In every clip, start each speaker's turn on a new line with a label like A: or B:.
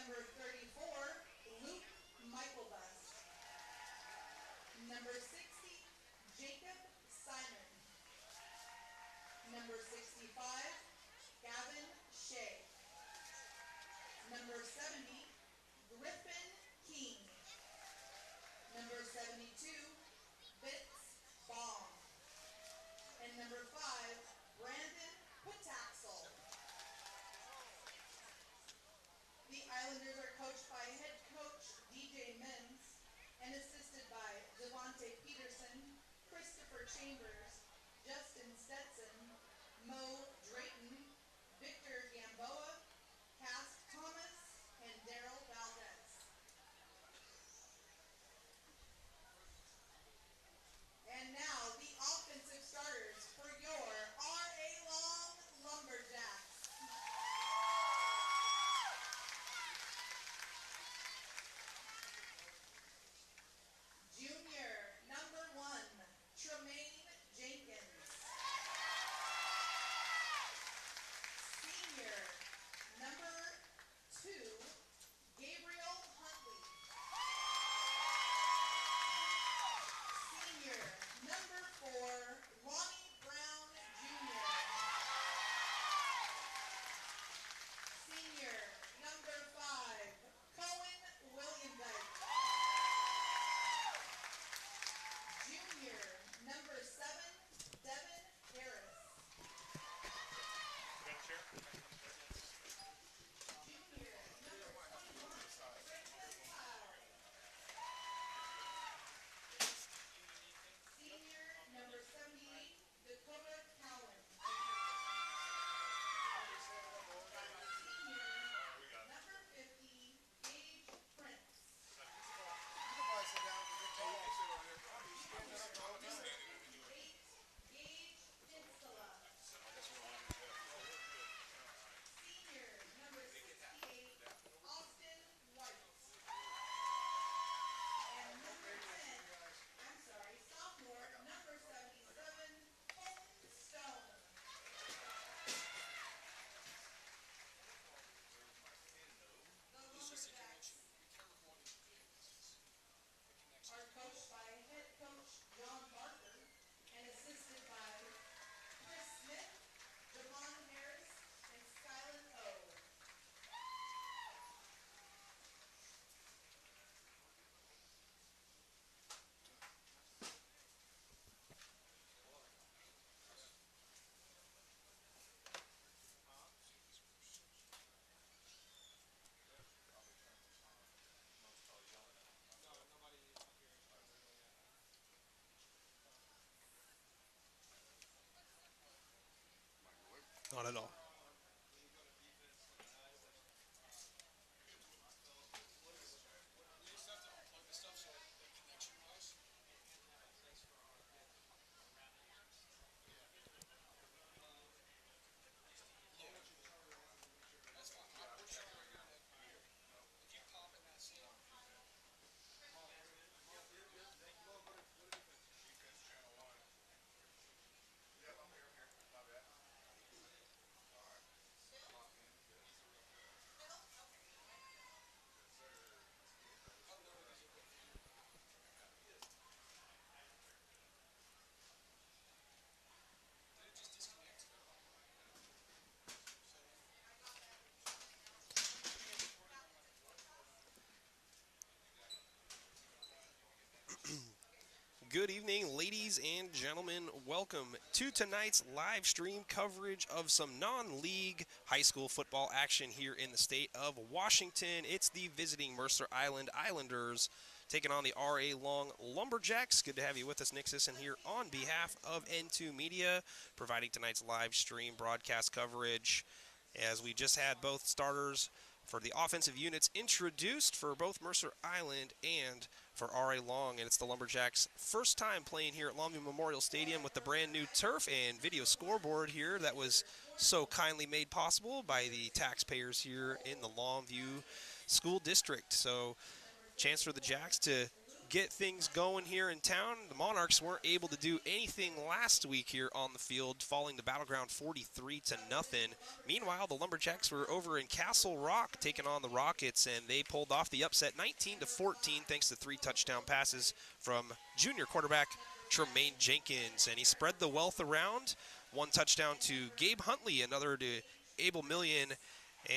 A: Number 34, Luke Michaelbus. Number 60, Jacob Simon. Number 65, Gavin Shea. Number 70, Griffin King. Number 72, Vince Baum. And number 5, Brandon Pataxel. The Islanders are coached by head coach DJ Mims and assisted by Devontae Peterson, Christopher Chambers, Justin Stetson, Mo Drayton, Victor Gamboa, Cass Thomas, and Daryl Valdez. And now the offensive starters for your R.A. Long Lumberjacks. Junior, number 1, Tremaine Jenkins. Senior, number 2, Gabriel Huntley. Senior, number 4, Ronnie Brown Jr. Senior, number 5, Cohen Williamdyke. Junior, number 7, Devin Harris. Junior, number 21, Brendan Cloud. Senior, number 78, Dakota Cowan. Senior, number 50, Gage Prince. 8, Gage Insula. Senior, number 68, Austin White. And number 10, sophomore, number 77, Colton Stone. The Lumberjacks are coached by head coach John Barker and assisted by Chris Smith, Javon Harris, and Skyland O.
B: Not at all. Good evening, ladies and gentlemen. Welcome to tonight's live stream coverage of some non-league high school football action here in the state of Washington. It's the visiting Mercer Island Islanders taking on the R.A. Long Lumberjacks. Good to have you with us, Nick Sisson, here on behalf of N2 Media, providing tonight's live stream broadcast coverage. As we just had both starters for the offensive units introduced for both Mercer Island and for R.A. Long, and it's the Lumberjacks' first time playing here at Longview Memorial Stadium with the brand new turf and video scoreboard here that was so kindly made possible by the taxpayers here in the Longview School District. So chance for the Jacks to get things going here in town. The Monarchs weren't able to do anything last week here on the field, falling to Battleground 43-0. Meanwhile, the Lumberjacks were over in Castle Rock taking on the Rockets, and they pulled off the upset 19-14 thanks to 3 touchdown passes from junior quarterback Tremaine Jenkins. And he spread the wealth around. 1 touchdown to Gabe Huntley, another to Abel Million,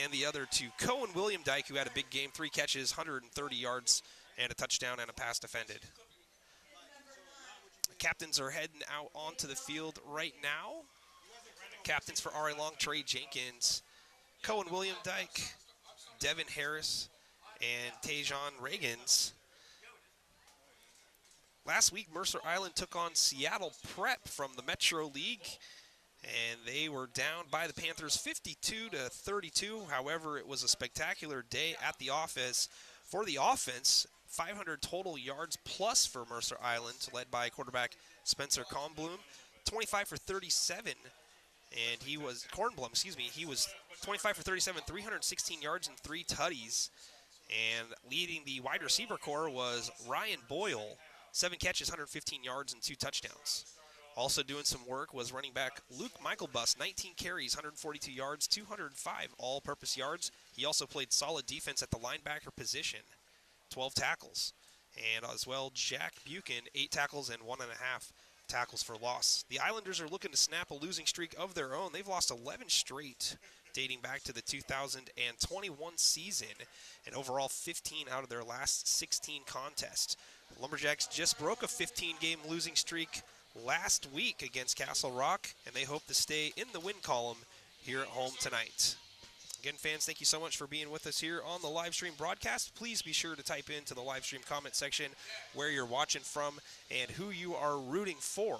B: and the other to Cohen William Dyke, who had a big game, 3 catches, 130 yards, and a touchdown and a pass defended. The captains are heading out onto the field right now. Captains for RA Long, Trey Jenkins, Cohen William Dyke, Devin Harris, and Tajon Reagans. Last week, Mercer Island took on Seattle Prep from the Metro League, and they were down by the Panthers 52-32. However, it was a spectacular day at the office. For the offense, 500 total yards plus for Mercer Island, led by quarterback Spencer Kornblum, 25 for 37, and he was 25 for 37, 316 yards and 3 tutties. And leading the wide receiver core was Ryan Boyle, 7 catches, 115 yards, and 2 touchdowns. Also doing some work was running back Luke Michaelbus, 19 carries, 142 yards, 205 all-purpose yards. He also played solid defense at the linebacker position, 12 tackles. And as well, Jack Buchan, 8 tackles and 1.5 tackles for loss. The Islanders are looking to snap a losing streak of their own. They've lost 11 straight, dating back to the 2021 season, and overall 15 out of their last 16 contests. The Lumberjacks just broke a 15-game losing streak last week against Castle Rock, and they hope to stay in the win column here at home tonight. Again, fans, thank you so much for being with us here on the live stream broadcast. Please be sure to type into the live stream comment section where you're watching from and who you are rooting for.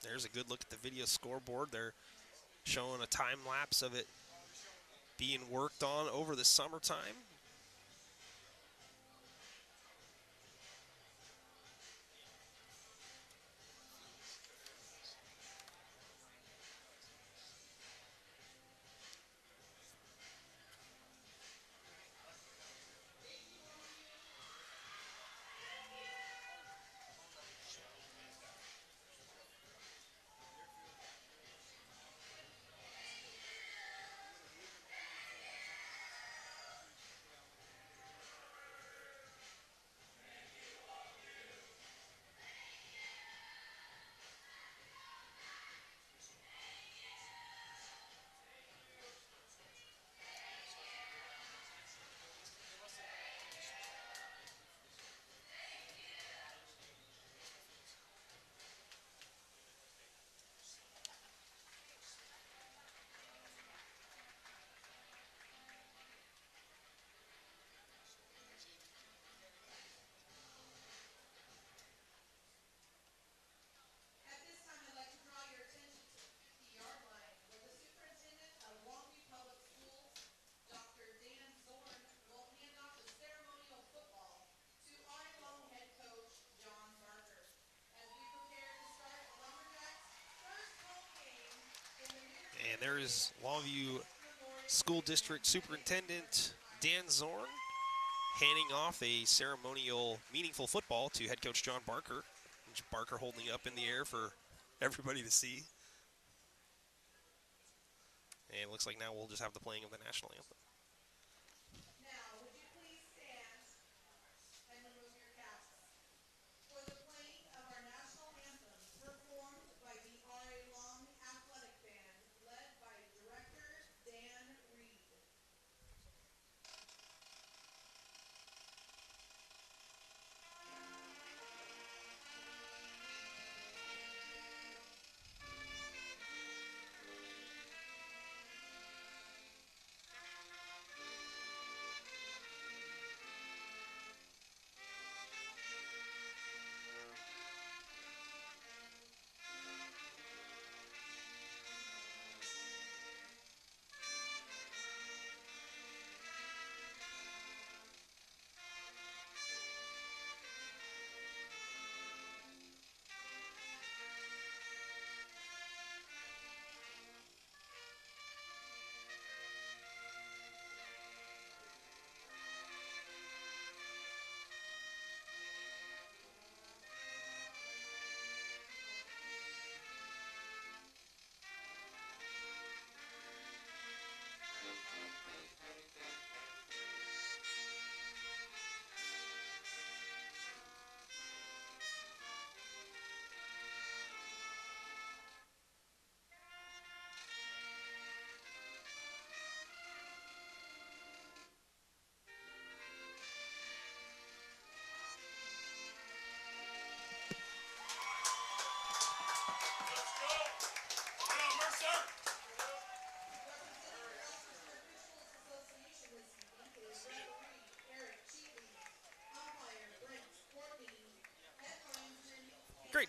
B: There's a good look at the video scoreboard. They're showing a time lapse of it being worked on over the summertime. And there is Longview School District Superintendent Dan Zorn handing off a ceremonial, meaningful football to head coach John Barker. Barker holding up in the air for everybody to see. And it looks like now we'll just have the playing of the national anthem.
A: Now, would you please stand and remove your caps for the playing of our national anthem, performed by the RA Long Athletic Band, led by Director Dan Reed.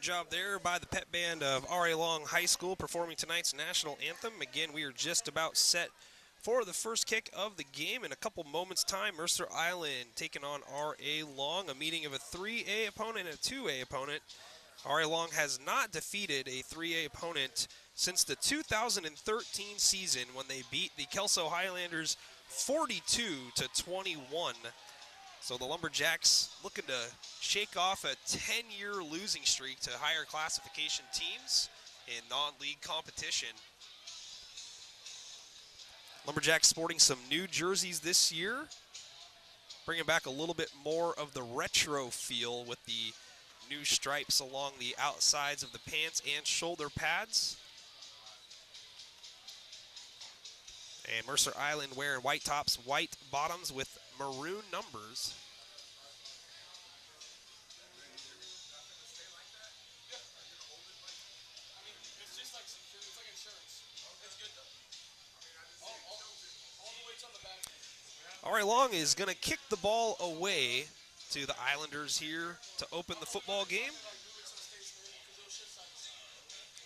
B: job there by the pep band of R.A. Long High School performing tonight's national anthem. Again, we are just about set for the first kick of the game. In a couple moments' time, Mercer Island taking on R.A. Long, a meeting of a 3A opponent and a 2A opponent. R.A. Long has not defeated a 3A opponent since the 2013 season when they beat the Kelso Highlanders 42-21. So the Lumberjacks looking to shake off a 10-year losing streak to higher classification teams in non-league competition. Lumberjacks sporting some new jerseys this year, bringing back a little bit more of the retro feel with the new stripes along the outsides of the pants and shoulder pads. And Mercer Island wearing white tops, white bottoms with maroon numbers. R.A. Long is going to kick the ball away to the Islanders here to open the football game.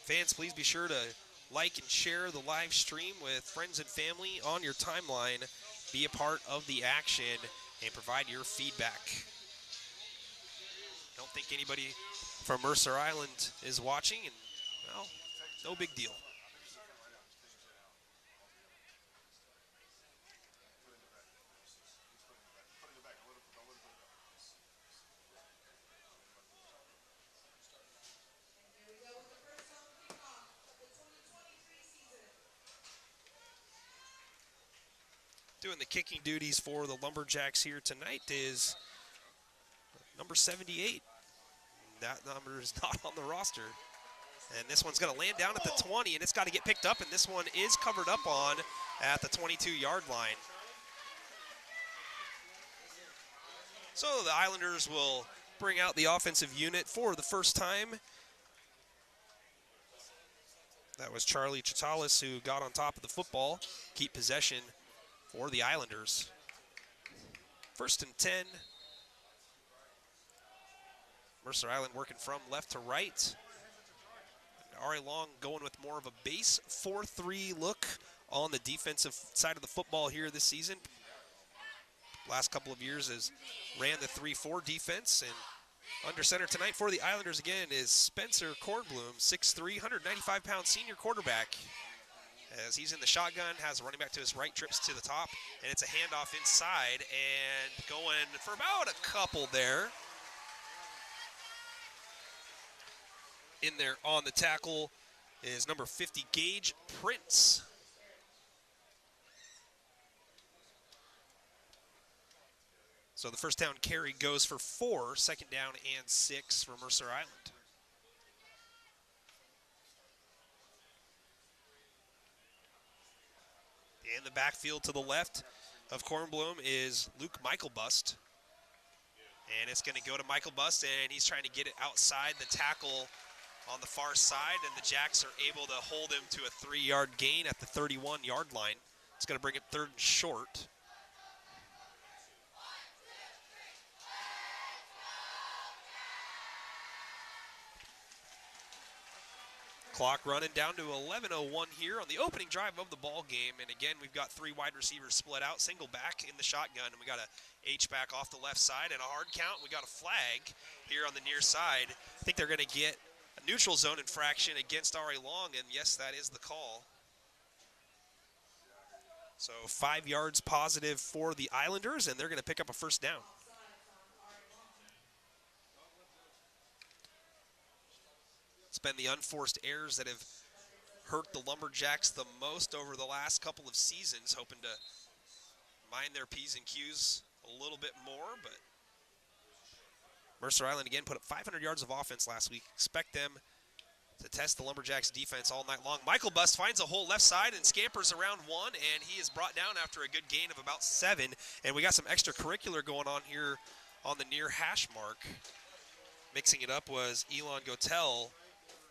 B: Fans, please be sure to like and share the live stream with friends and family on your timeline. Be a part of the action and provide your feedback. Don't think anybody from Mercer Island is watching, and, well, no big deal. Doing the kicking duties for the Lumberjacks here tonight is number 78. That number is not on the roster. And this one's going to land down at the 20, and it's got to get picked up, and this one is covered up on at the 22-yard line. So the Islanders will bring out the offensive unit for the first time. That was Charlie Chitalis who got on top of the football, keep possession for the Islanders. 1st and 10. Mercer Island working from left to right. R.A. Long going with more of a base 4-3 look on the defensive side of the football here this season. Last couple of years has ran the 3-4 defense. And under center tonight for the Islanders again is Spencer Kornblum, 6'3", 195-pound senior quarterback. As he's in the shotgun, has a running back to his right, trips to the top, and it's a handoff inside, and going for about a couple there. In there on the tackle is number 50, Gage Prince. So the first down carry goes for 4, 2nd down and 6 for Mercer Island. In the backfield to the left of Kornblum is Luke Michaelbust. And it's going to go to Michaelbust, and he's trying to get it outside the tackle on the far side, and the Jacks are able to hold him to a 3-yard gain at the 31-yard line. It's going to bring it 3rd and short. Clock running down to 11:01 here on the opening drive of the ball game. And again, we've got 3 wide receivers split out, single back in the shotgun. And we got a H-back off the left side and a hard count. We got a flag here on the near side. I think they're going to get a neutral zone infraction against R.A. Long, and yes, that is the call. So 5 yards positive for the Islanders, and they're going to pick up a 1st down. It's been the unforced errors that have hurt the Lumberjacks the most over the last couple of seasons, hoping to mind their P's and Q's a little bit more, but Mercer Island again put up 500 yards of offense last week. Expect them to test the Lumberjacks defense all night long. Michaelbust finds a hole left side and scampers around 1, and he is brought down after a good gain of about 7. And we got some extracurricular going on here on the near hash mark. Mixing it up was Elon Gotel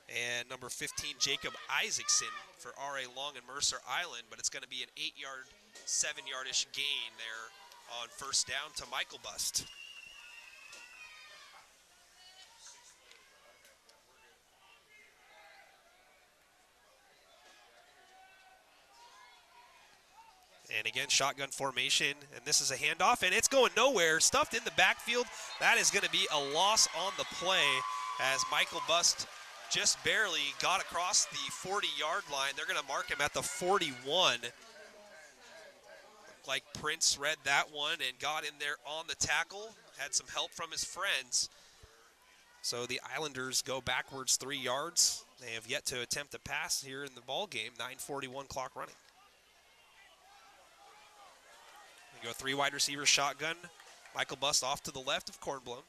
B: and number 15, Jacob Isaacson for R.A. Long and Mercer Island, but it's going to be an 8-yard, 7-yardish gain there on 1st down to Michaelbust. And again, shotgun formation, and this is a handoff, and it's going nowhere. Stuffed in the backfield. That is going to be a loss on the play as Michael Bust just barely got across the 40-yard line. They're going to mark him at the 41. Looked like Prince read that one and got in there on the tackle. Had some help from his friends. So the Islanders go backwards 3 yards. They have yet to attempt a pass here in the ball game. 9:41 clock running. We go 3 wide receivers shotgun. Michael Bust off to the left of Kornblum.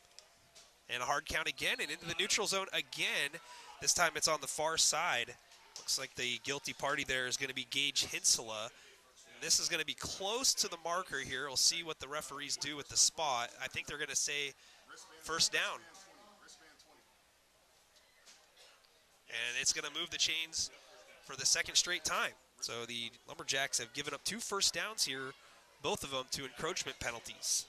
B: And a hard count again and into the neutral zone again. This time it's on the far side. Looks like the guilty party there is going to be Gage Hinsela. And this is going to be close to the marker here. We'll see what the referees do with the spot. I think they're going to say first down. And it's going to move the chains for the second straight time. So the Lumberjacks have given up 2 first downs here, both of them to encroachment penalties.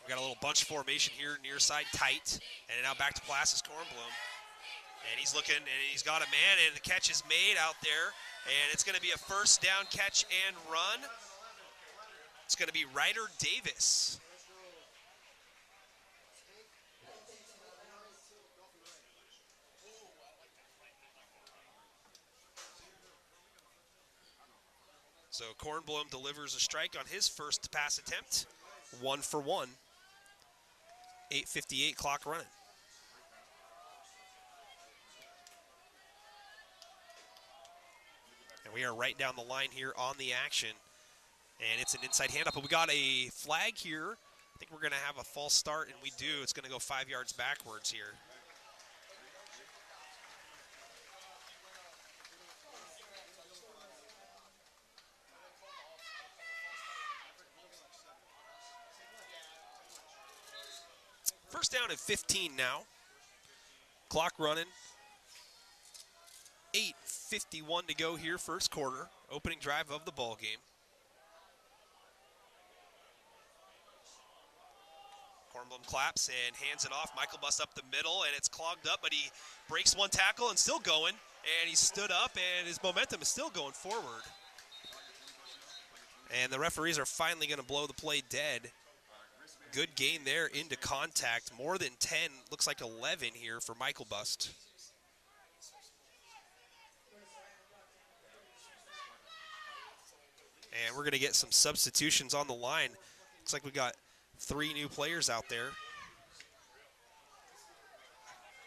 B: We got a little bunch formation here, near side tight, and now back to pass is Kornblum. And he's looking, and he's got a man, and the catch is made out there, and it's going to be a first down catch and run. It's going to be Ryder Davis. So Kornblum delivers a strike on his first pass attempt. 1 for 1. 8:58 clock running. And we are right down the line here on the action. And it's an inside handoff, but we got a flag here. I think we're going to have a false start, and we do. It's going to go 5 yards backwards here. First down at 15 now. Clock running. 8:51 to go here, first quarter. Opening drive of the ball game. Kornblum claps and hands it off. Michael Bust up the middle, and it's clogged up, but he breaks one tackle and still going. And he stood up, and his momentum is still going forward. And the referees are finally going to blow the play dead. Good gain there into contact. More than 10, looks like 11 here for Michael Bust. And we're going to get some substitutions on the line. Looks like we got 3 new players out there.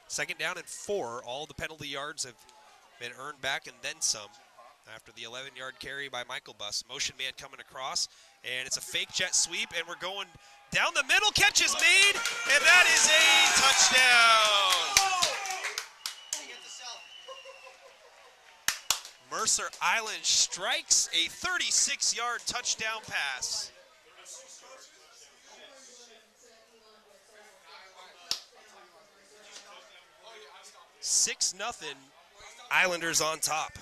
B: Second down and 4. All the penalty yards have been earned back and then some after the 11-yard carry by Michael Bust. Motion man coming across, and it's a fake jet sweep, and we're going down the middle. Catch is made, and that is a touchdown. Mercer Island strikes a 36-yard touchdown pass. 6-0, Islanders on top.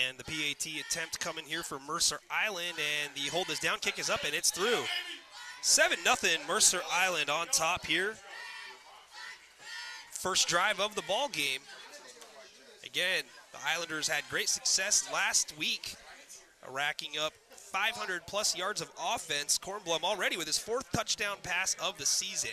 B: And the PAT attempt coming here for Mercer Island, and the hold is down, kick is up, and it's through. 7-0, Mercer Island on top here. First drive of the ball game. Again, the Islanders had great success last week, racking up 500-plus yards of offense. Kornblum already with his 4th touchdown pass of the season.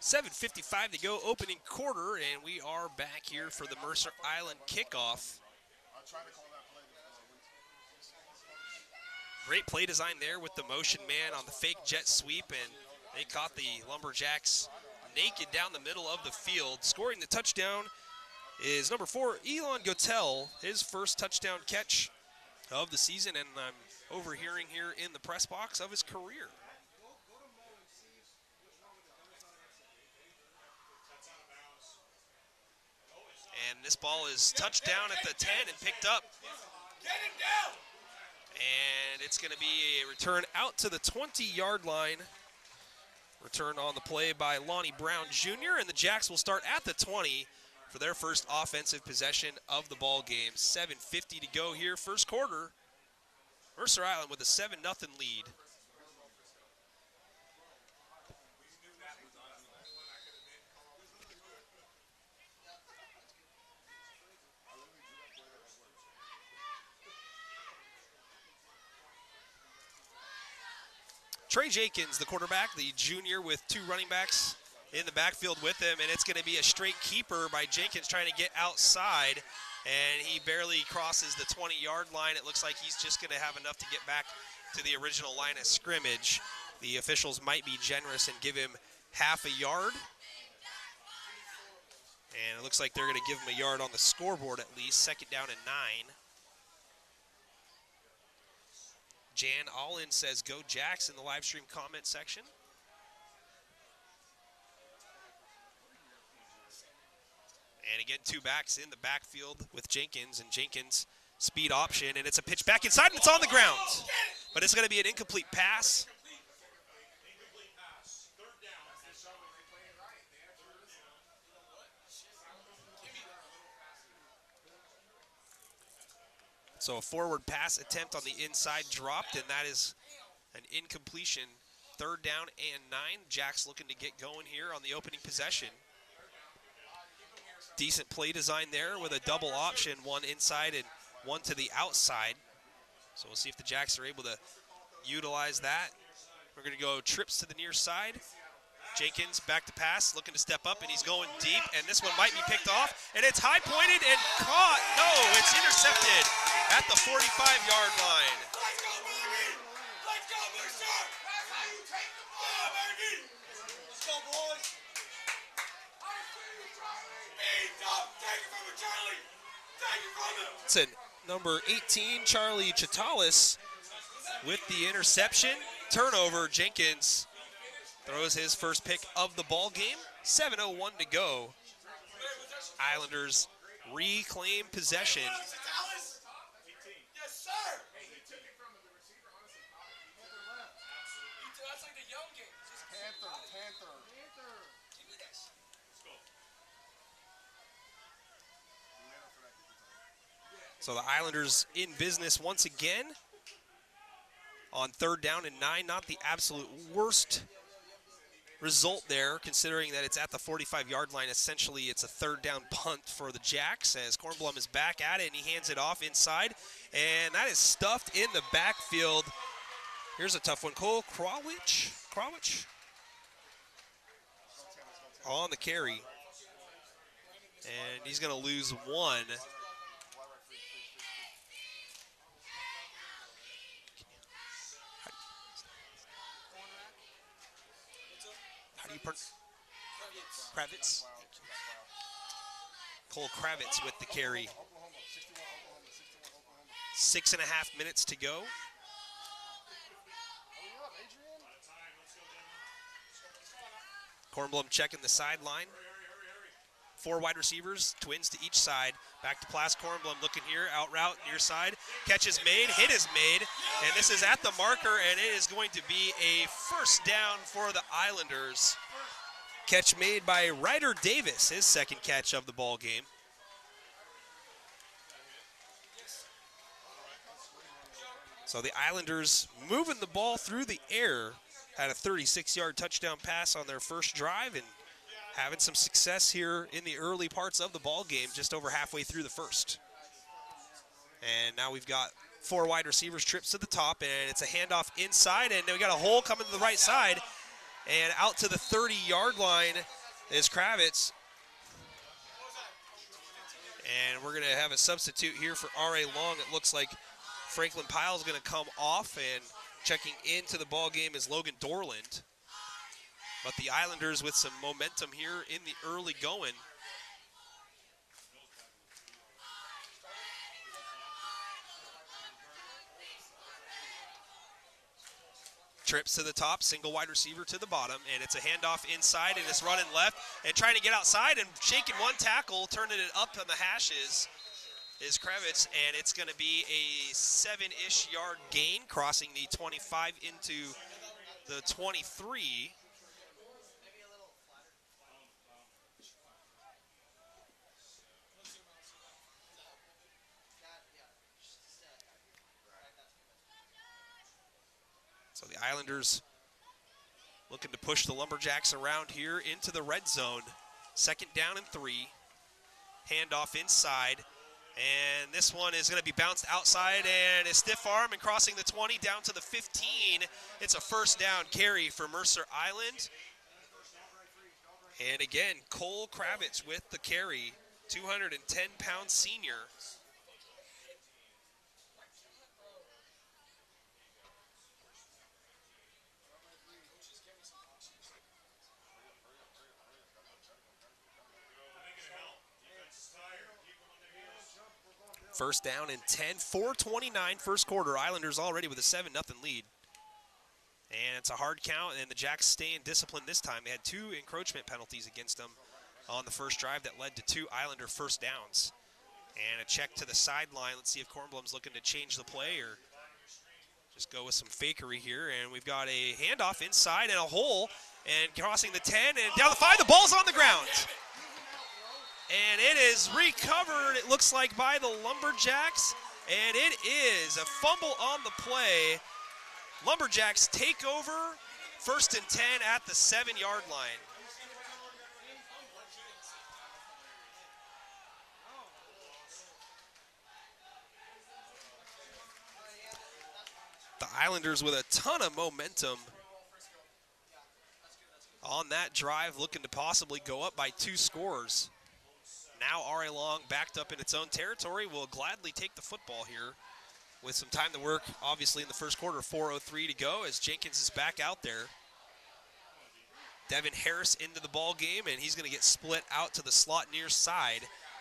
B: 7:55 to go, opening quarter, and we are back here for the Mercer Island kickoff. Great play design there with the motion man on the fake jet sweep, and they caught the Lumberjacks naked down the middle of the field. Scoring the touchdown is number 4, Elon Gotel, his first touchdown catch of the season, and I'm overhearing here in the press box of his career. And this ball is touched down at the 10 and picked up. And it's going to be a return out to the 20-yard line. Return on the play by Lonnie Brown Jr., and the Jacks will start at the 20 for their first offensive possession of the ball game. 7:50 to go here, first quarter. Mercer Island with a 7-0 lead. Trey Jenkins, the quarterback, the junior, with 2 running backs in the backfield with him, and it's going to be a straight keeper by Jenkins trying to get outside, and he barely crosses the 20-yard line. It looks like he's just going to have enough to get back to the original line of scrimmage. The officials might be generous and give him half a yard, and it looks like they're going to give him a yard on the scoreboard at least. Second down and 9. Jan Allen says, "Go Jacks" in the live stream comment section. And again, 2 backs in the backfield with Jenkins, and Jenkins speed option, and it's a pitch back inside, and it's on the ground. But it's going to be an incomplete pass. So a forward pass attempt on the inside dropped, and that is an incompletion. Third down and 9. Jacks looking to get going here on the opening possession. Decent play design there with a double option, one inside and one to the outside. So we'll see if the Jacks are able to utilize that. We're going to go trips to the near side. Jenkins back to pass, looking to step up, and he's going deep, and this one might be picked off, and it's high-pointed and caught. No, it's intercepted at the 45-yard line.
C: Let's go, baby! Let's go, Mercer! That's how you take the ball, baby! Let's go, boys! I see you, Charlie! Speed up! Take it from him, Charlie! Take it from him!
B: It's a number 18, Charlie Chitalis, with the interception. Turnover, Jenkins throws his first pick of the ball game. 7:01 to go. Islanders reclaim possession.
C: Yes, sir! That's like the young game. Panther. Give me this.
B: So the Islanders in business once again on third down and 9. Not the absolute worst result there, considering that it's at the 45-yard line. Essentially, it's a third down punt for the Jacks as Kornblum is back at it, and he hands it off inside, and that is stuffed in the backfield. Here's a tough one. Cole Krawich on the carry, and he's going to lose 1. How do you pronounce Kravitz? Cole Kravitz with the carry. 6.5 minutes to go. Kornblum checking the sideline. 4 wide receivers, twins to each side. Back to Plas. Kornblum looking here, out route, near side. Catch is made, hit is made, and this is at the marker, and it is going to be a first down for the Islanders. Catch made by Ryder Davis, his second catch of the ball game. So the Islanders moving the ball through the air. Had a 36-yard touchdown pass on their first drive and having some success here in the early parts of the ball game, just over halfway through the first. And now we've got 4 wide receivers, trips to the top, and it's a handoff inside, and we got a hole coming to the right side. And out to the 30-yard line is Kravitz. And we're going to have a substitute here for R.A. Long. It looks like Franklin Pyle's going to come off, and checking into the ball game is Logan Dorland. But the Islanders with some momentum here in the early going. Trips to the top, single wide receiver to the bottom, and it's a handoff inside, and it's running left and trying to get outside and shaking one tackle, turning it up on the hashes is Kravitz, and it's going to be a 7-ish yard gain, crossing the 25 into the 23. So the Islanders looking to push the Lumberjacks around here into the red zone. 2nd down and 3. Handoff inside. And this one is going to be bounced outside and a stiff arm and crossing the 20 down to the 15. It's a 1st down carry for Mercer Island. And again, Cole Kravitz with the carry, 210-pound senior. First down and 10, 4:29 first quarter. Islanders already with a 7-0 lead. And it's a hard count, and the Jacks staying disciplined this time. They had 2 encroachment penalties against them on the first drive that led to 2 Islander first downs. And a check to the sideline. Let's see if Kornblum's looking to change the play or just go with some fakery here. And we've got a handoff inside and a hole, and crossing the 10 and down the 5. The ball's on the ground. And it is recovered, it looks like, by the Lumberjacks. And it is a fumble on the play. Lumberjacks take over, 1st and 10 at the 7-yard line. The Islanders with a ton of momentum on that drive, looking to possibly go up by 2 scores. Now R.A. Long, backed up in its own territory, will gladly take the football here with some time to work, obviously, in the first quarter. 4:03 to go as Jenkins is back out there. Devin Harris into the ball game, and he's going to get split out to the slot near side.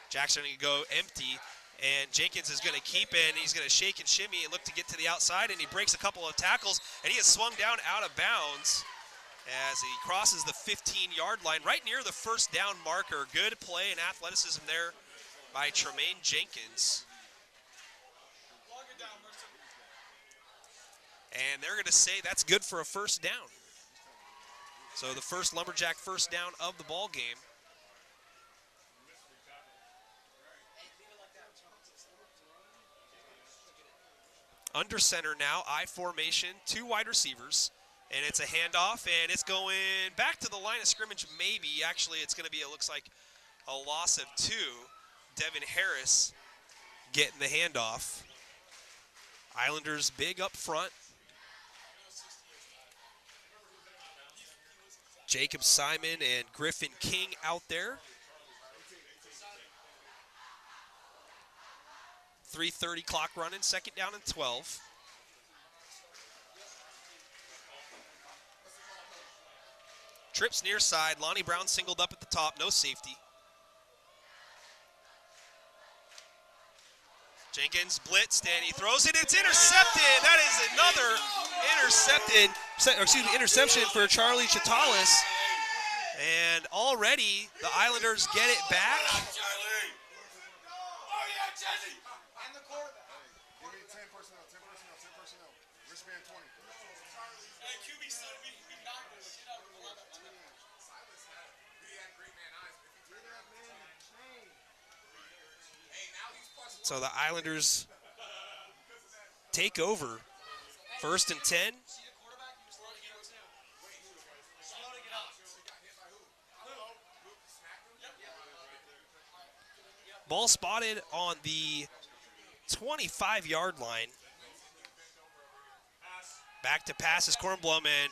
B: Jackson going to go empty, and Jenkins is going to keep it, and he's going to shake and shimmy and look to get to the outside, and he breaks a couple of tackles, and he is swung down out of bounds as he crosses the 15-yard line, right near the 1st down marker. Good play and athleticism there by Tremaine Jenkins. And they're going to say that's good for a 1st down. So the first Lumberjack 1st down of the ball game. Under center now, I formation, 2 wide receivers. And it's a handoff, and it's going back to the line of scrimmage, maybe. Actually, it's going to be, it looks like, a loss of 2. Devin Harris getting the handoff. Islanders big up front. Jacob Simon and Griffin King out there. 3:30 clock running, 2nd down and 12. Trips near side. Lonnie Brown singled up at the top. No safety. Jenkins blitzed, and he throws it. It's intercepted. That is another interception for Charlie Chitalis. And already the Islanders get it back. So the Islanders take over. 1st and 10. Ball spotted on the 25-yard line. Back to pass is Kornblum, and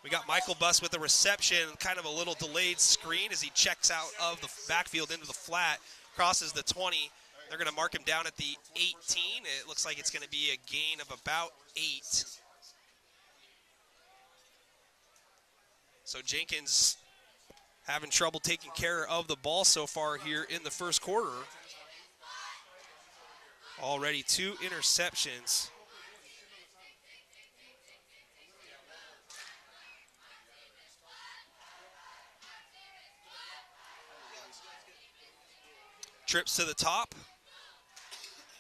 B: We got Michael Buss with the reception, kind of a little delayed screen as he checks out of the backfield into the flat, crosses the 20. They're going to mark him down at the 18. It looks like it's going to be a gain of about 8. So Jenkins having trouble taking care of the ball so far here in the first quarter. Already 2 interceptions. Trips to the top.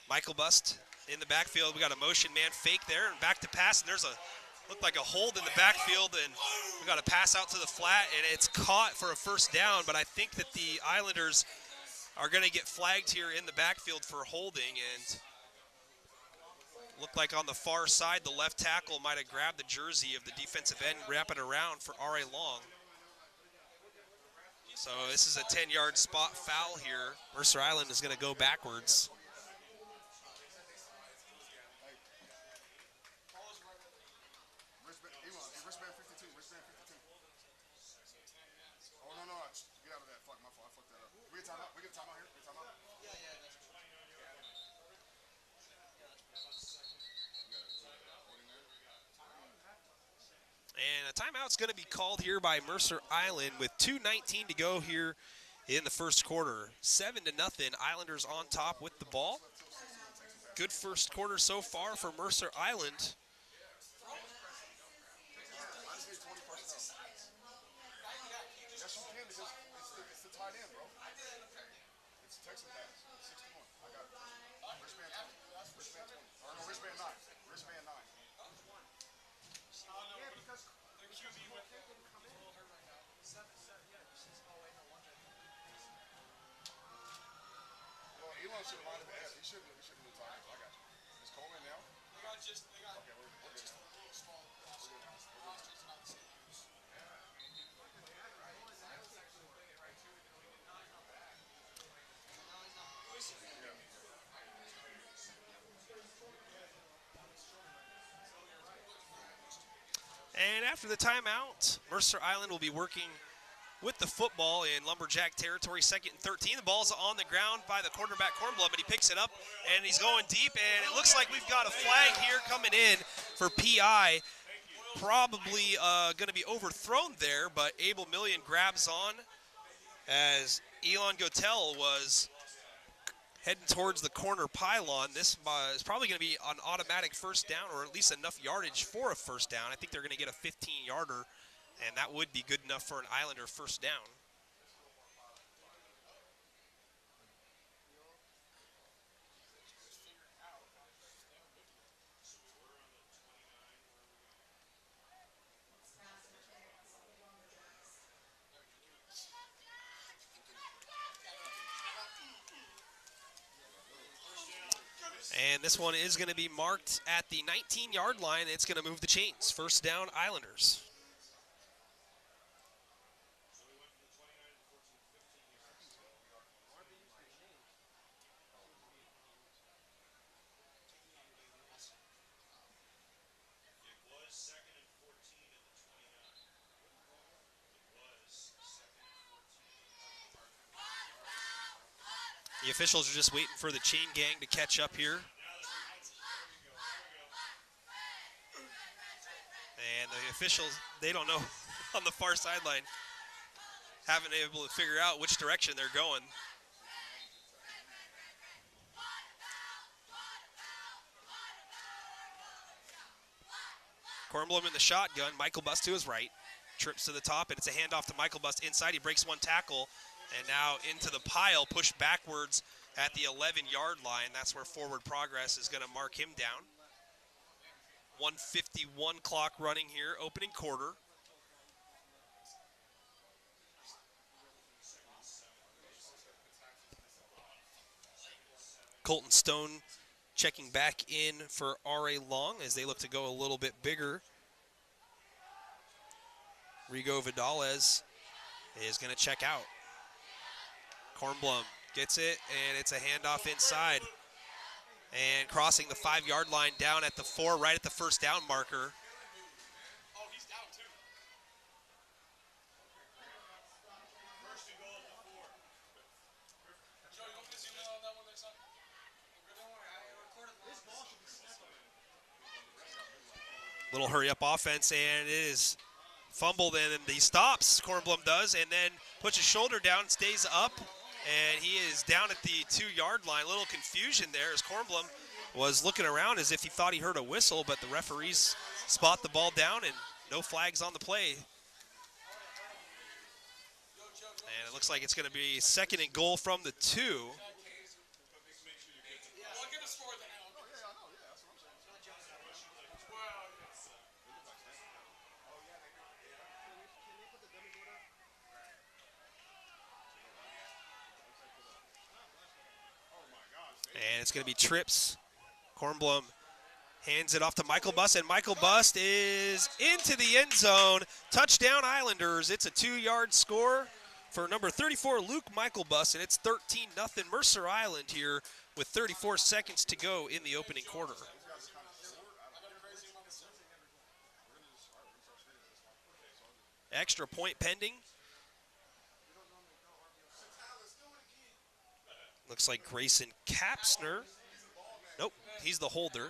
B: Michael Bust in the backfield. We got a motion man fake there and back to pass. And there's looked like a hold in the backfield, and we got a pass out to the flat, and it's caught for a first down. But I think that the Islanders are going to get flagged here in the backfield for holding, and looked like on the far side, the left tackle might have grabbed the jersey of the defensive end, wrap it around for R.A. Long. So this is a 10-yard spot foul here. Mercer Island is going to go backwards. And a timeout's going to be called here by Mercer Island with 2:19 to go here in the first quarter. 7-0, Islanders on top with the ball. Good first quarter so far for Mercer Island. And after the timeout, Mercer Island will be working with the football in Lumberjack territory, 2nd and 13. The ball's on the ground by the quarterback Kornblum, but he picks it up, and he's going deep, and it looks like we've got a flag here coming in for PI. Probably going to be overthrown there, but Abel Million grabs on as Elon Gotel was heading towards the corner pylon. This is probably going to be an automatic first down, or at least enough yardage for a first down. I think they're going to get a 15-yarder, and that would be good enough for an Islander first down. And this one is going to be marked at the 19-yard line. It's going to move the chains. First down, Islanders. The officials are just waiting for the chain gang to catch up here. And the officials, they don't know on the far sideline, haven't been able to figure out which direction they're going. Kornblum in the shotgun. Michael Bust to his right. Trips to the top, and it's a handoff to Michael Bust inside. He breaks one tackle. And now into the pile, pushed backwards at the 11-yard line. That's where forward progress is going to mark him down. 1:51 clock running here, opening quarter. Colton Stone checking back in for R.A. Long as they look to go a little bit bigger. Rigo Vidalez is going to check out. Kornblum gets it, and it's a handoff inside. And crossing the 5-yard line down at the 4, right at the first down marker. Little hurry-up offense, and it is fumbled, and then he stops, Kornblum does, and then puts his shoulder down, stays up, and he is down at the 2-yard line. A little confusion there as Kornblum was looking around as if he thought he heard a whistle, but the referees spot the ball down, and no flags on the play. And it looks like it's going to be 2nd and goal from the 2. And it's going to be trips. Kornblum hands it off to Michael Bust, and Michael Bust is into the end zone. Touchdown Islanders. It's a 2-yard score for number 34, Luke Michael Bust, and it's 13-0 Mercer Island here with 34 seconds to go in the opening quarter. Extra point pending. Looks like Grayson Kapsner. Nope, he's the holder.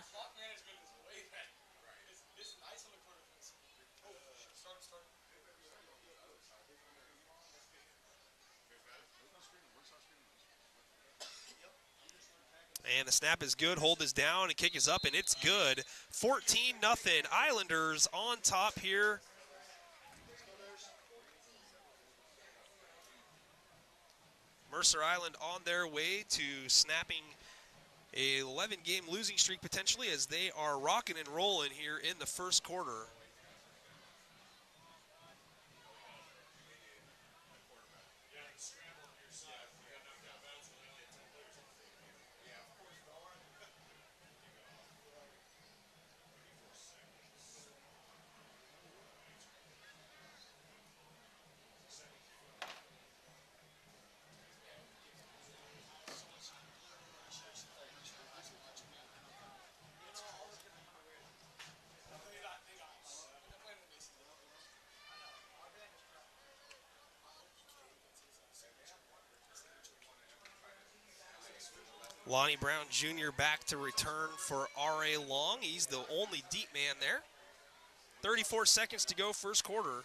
B: And the snap is good, hold is down, and kick is up, and it's good. 14-0 Islanders on top here. Mercer Island on their way to snapping a 11-game losing streak potentially, as they are rocking and rolling here in the first quarter. Lonnie Brown Jr. back to return for R.A. Long. He's the only deep man there. 34 seconds to go, first quarter.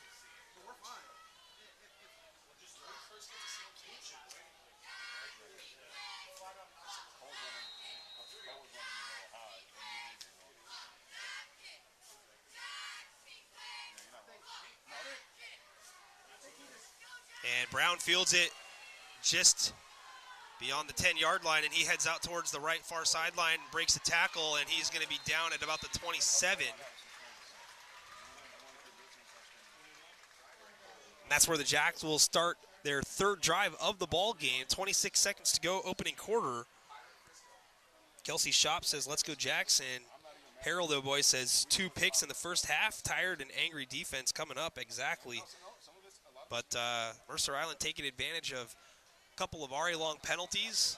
B: And Brown fields it just beyond the 10-yard line, and he heads out towards the right far sideline, breaks the tackle, and he's going to be down at about the 27. And that's where the Jacks will start their third drive of the ball game. 26 seconds to go, opening quarter. Kelsey Shop says, let's go Jacks, and Harold O'Boy says 2 picks in the first half. Tired and angry defense coming up, exactly. But Mercer Island taking advantage of a couple of R.A. Long penalties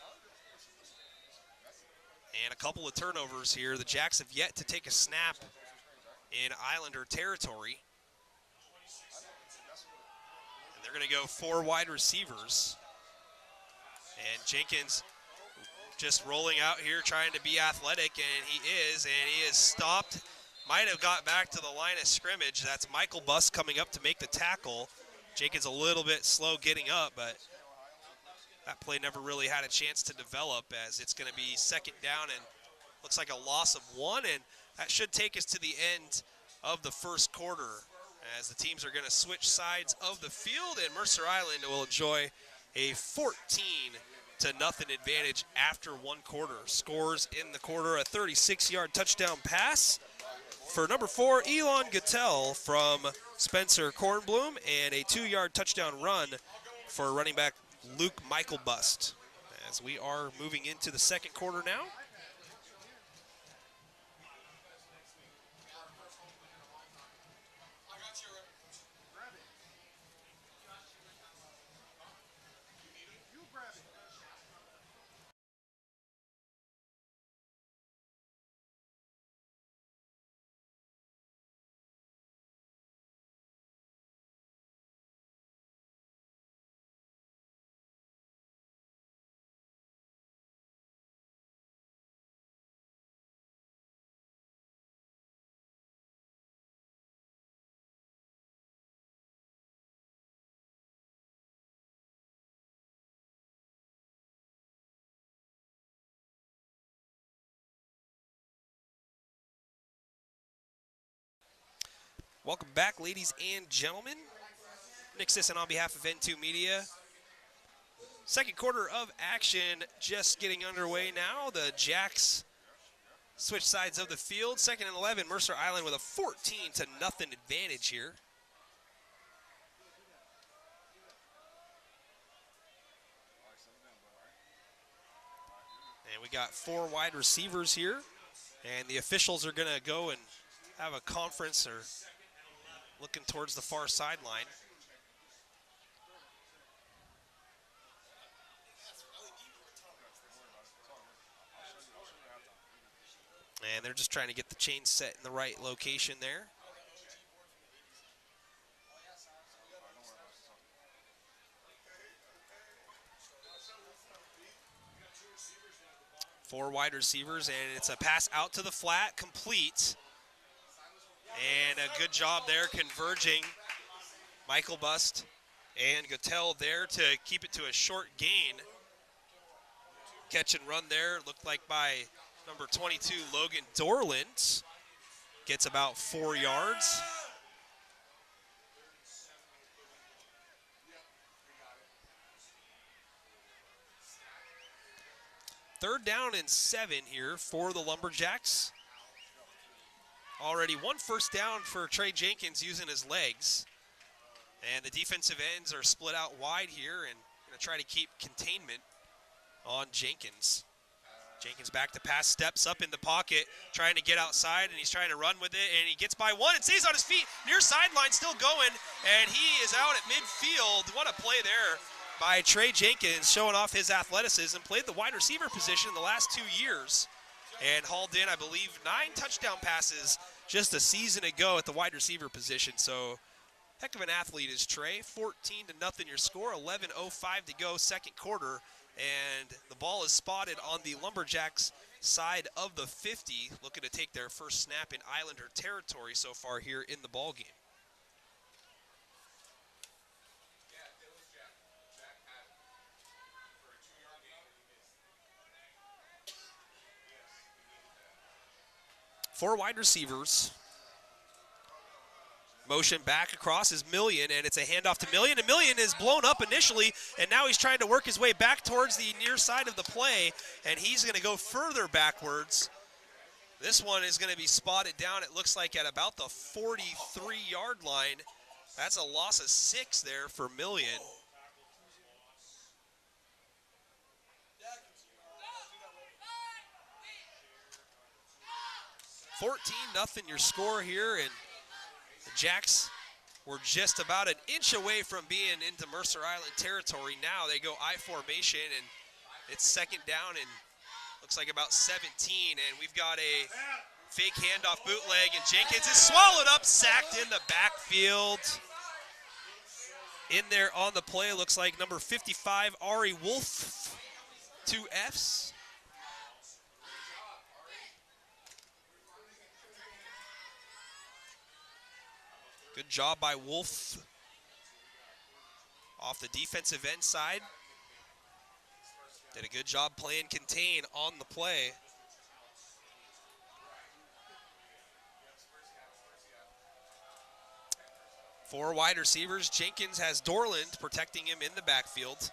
B: and a couple of turnovers here. The Jacks have yet to take a snap in Islander territory. And they're going to go 4 wide receivers. And Jenkins just rolling out here, trying to be athletic, and he is stopped. Might have got back to the line of scrimmage. That's Michael Bust coming up to make the tackle. Jenkins a little bit slow getting up, but that play never really had a chance to develop, as it's going to be second down and looks like a loss of 1, and that should take us to the end of the first quarter, as the teams are going to switch sides of the field, and Mercer Island will enjoy a 14-0 advantage after 1 quarter. Scores in the quarter: a 36-yard touchdown pass for number 4, Elon Gattel from Spencer Kornblum, and a 2-yard touchdown run for running back Luke Michael Bust, as we are moving into the second quarter now. Welcome back, ladies and gentlemen. Nick Sisson on behalf of N2 Media. Second quarter of action just getting underway now. The Jacks switch sides of the field. Second and 11, Mercer Island with a 14-0 advantage here. And we got 4 wide receivers here. And the officials are going to go and have a conference or looking towards the far sideline. And they're just trying to get the chain set in the right location there. Four wide receivers, and it's a pass out to the flat, complete. And a good job there converging. Michael Bust and Gotell there to keep it to a short gain. Catch and run there, looked like by number 22, Logan Dorland. Gets about 4 yards. Third down and 7 here for the Lumberjacks. Already 1 first down for Trey Jenkins using his legs. And the defensive ends are split out wide here and going to try to keep containment on Jenkins. Jenkins back to pass, steps up in the pocket, trying to get outside, and he's trying to run with it, and he gets by 1 and stays on his feet. Near sideline still going, and he is out at midfield. What a play there by Trey Jenkins, showing off his athleticism. Played the wide receiver position in the last 2 years and hauled in, I believe, 9 touchdown passes just a season ago at the wide receiver position. So heck of an athlete is Trey. 14-0 your score, 11:05 to go, second quarter. And the ball is spotted on the Lumberjacks side of the 50, looking to take their first snap in Islander territory so far here in the ball game. Four wide receivers. Motion back across is Million, and it's a handoff to Million, and Million is blown up initially, and now he's trying to work his way back towards the near side of the play, and he's going to go further backwards. This one is going to be spotted down, it looks like, at about the 43-yard line. That's a loss of 6 there for Million. $14-0 your score here, and the Jacks were just about an inch away from being into Mercer Island territory. Now they go I formation, and it's second down and looks like about 17. And we've got a fake handoff bootleg, and Jenkins is swallowed up, sacked in the backfield. In there on the play, looks like number 55, Ari Wolf, 2 Fs. Good job by Wolf off the defensive end side. Did a good job playing contain on the play. Four wide receivers. Jenkins has Dorland protecting him in the backfield.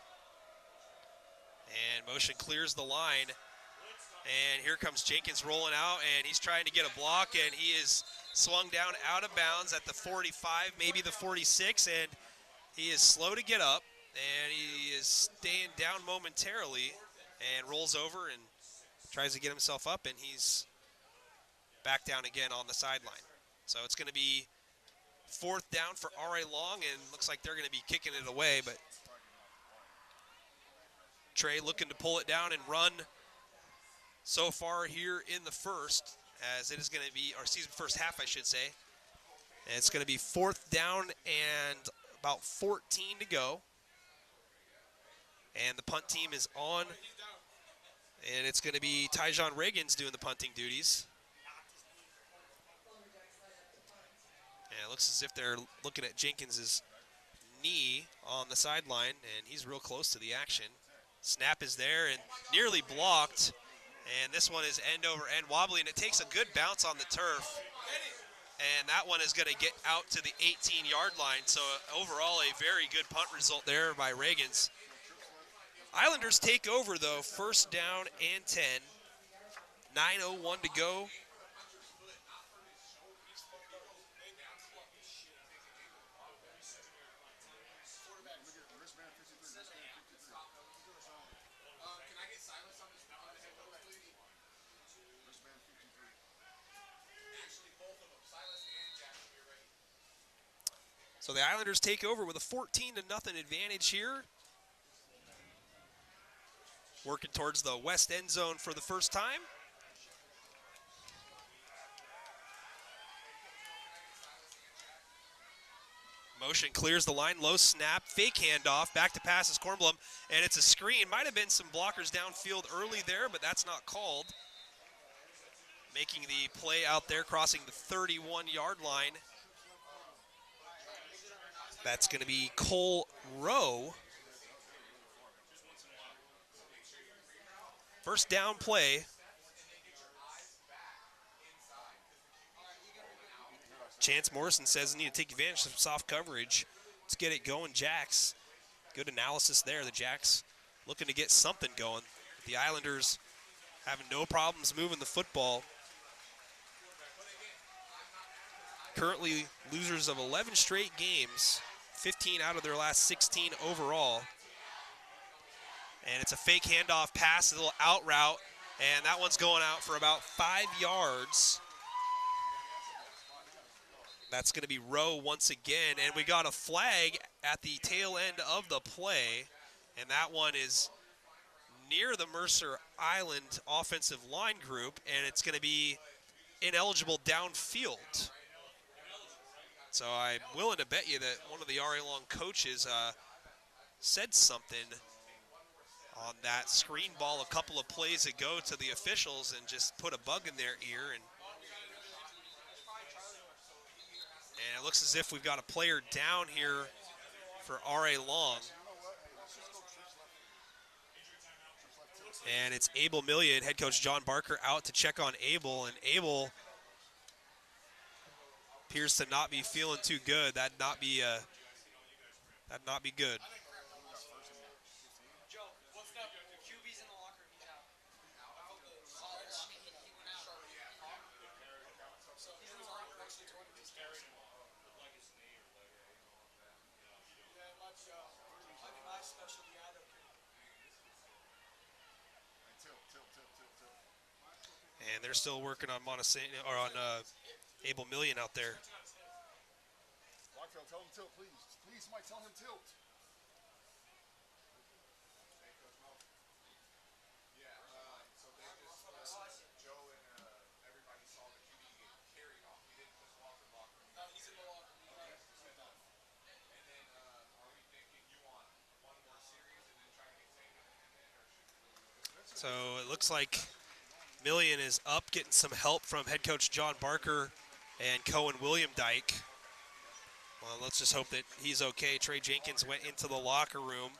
B: And motion clears the line. And here comes Jenkins rolling out, and he's trying to get a block, and he is swung down out of bounds at the 45, maybe the 46, and he is slow to get up, and he is staying down momentarily and rolls over and tries to get himself up, and he's back down again on the sideline. So it's going to be fourth down for R.A. Long, and looks like they're going to be kicking it away, but Trey looking to pull it down and run so far here in the first, as it is going to be, or first half, I should say. And it's going to be fourth down and about 14 to go. And the punt team is on. And it's going to be Tyjon Reagan's doing the punting duties. And it looks as if they're looking at Jenkins's knee on the sideline, and he's real close to the action. Snap is there and nearly blocked. And this one is end over end wobbly, and it takes a good bounce on the turf. And that one is going to get out to the 18-yard line. So overall, a very good punt result there by Reagans. Islanders take over, though, first down and 10. 9:01 to go. So the Islanders take over with a 14-0 advantage here. Working towards the west end zone for the first time. Motion clears the line, low snap, fake handoff, back to pass is Kornblum, and it's a screen. Might have been some blockers downfield early there, but that's not called. Making the play out there, crossing the 31-yard line. That's going to be Cole Rowe. First down play. Chance Morrison says they need to take advantage of some soft coverage. Let's get it going, Jacks. Good analysis there. The Jacks looking to get something going. The Islanders having no problems moving the football. Currently losers of 11 straight games, 15 out of their last 16 overall. And it's a fake handoff pass, a little out route, and that one's going out for about 5 yards. That's going to be Rowe once again, and we got a flag at the tail end of the play, and that one is near the Mercer Island offensive line group, and it's going to be ineligible downfield. So I'm willing to bet you that one of the RA Long coaches said something on that screen ball a couple of plays ago to the officials and just put a bug in their ear. And it looks as if we've got a player down here for RA Long. And it's Abel Million, head coach John Barker out to check on Abel, and Abel appears to not be feeling too good. That'd not be good. And they're still working on Abel Million out there.
C: Blackfield, tell him tilt, please. Please, somebody tell him tilt. Joe and everybody saw the QB get carried off. He didn't push Walker locker room. No, he's in the locker room. And then, are we thinking you want one more series and then try to get Tatum in there, or should we?
B: So it looks like Million is up, getting some help from head coach John Barker and Cohen William Dyke. Well, let's just hope that he's okay. Trey Jenkins went into the locker room.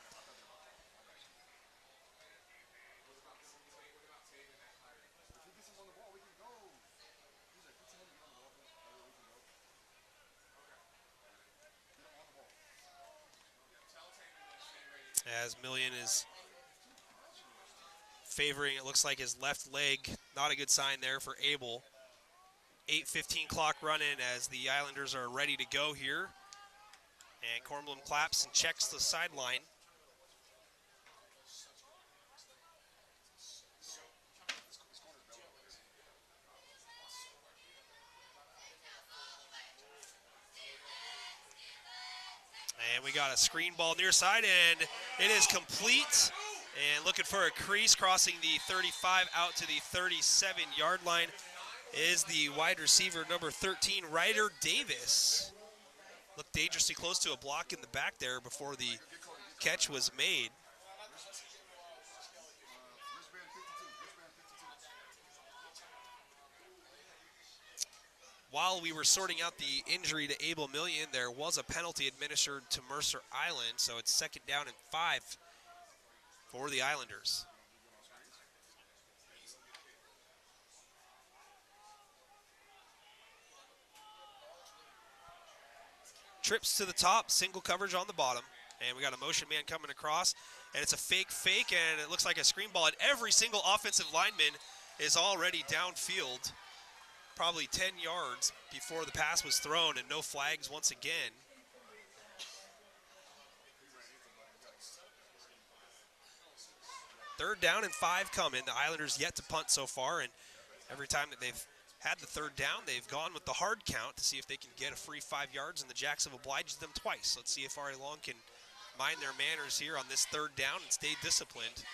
B: As Million is favoring, it looks like, his left leg. Not a good sign there for Abel. 8:15 clock running as the Islanders are ready to go here. And Kornblum claps and checks the sideline. And we got a screen ball near side, and it is complete. And looking for a crease, crossing the 35 out to the 37-yard line is the wide receiver, number 13, Ryder Davis. Looked dangerously close to a block in the back there before the catch was made. While we were sorting out the injury to Abel Million, there was a penalty administered to Mercer Island, so it's 2nd down and 5 for the Islanders. Trips to the top, single coverage on the bottom. And we got a motion man coming across. And it's a fake, and it looks like a screen ball. And every single offensive lineman is already downfield, probably 10 yards before the pass was thrown, and no flags once again. Third down and 5 coming. The Islanders yet to punt so far, and every time that they've had the third down, they've gone with the hard count to see if they can get a free 5 yards, and the Jacks have obliged them twice. Let's see if Ari Long can mind their manners here on this third down and stay disciplined.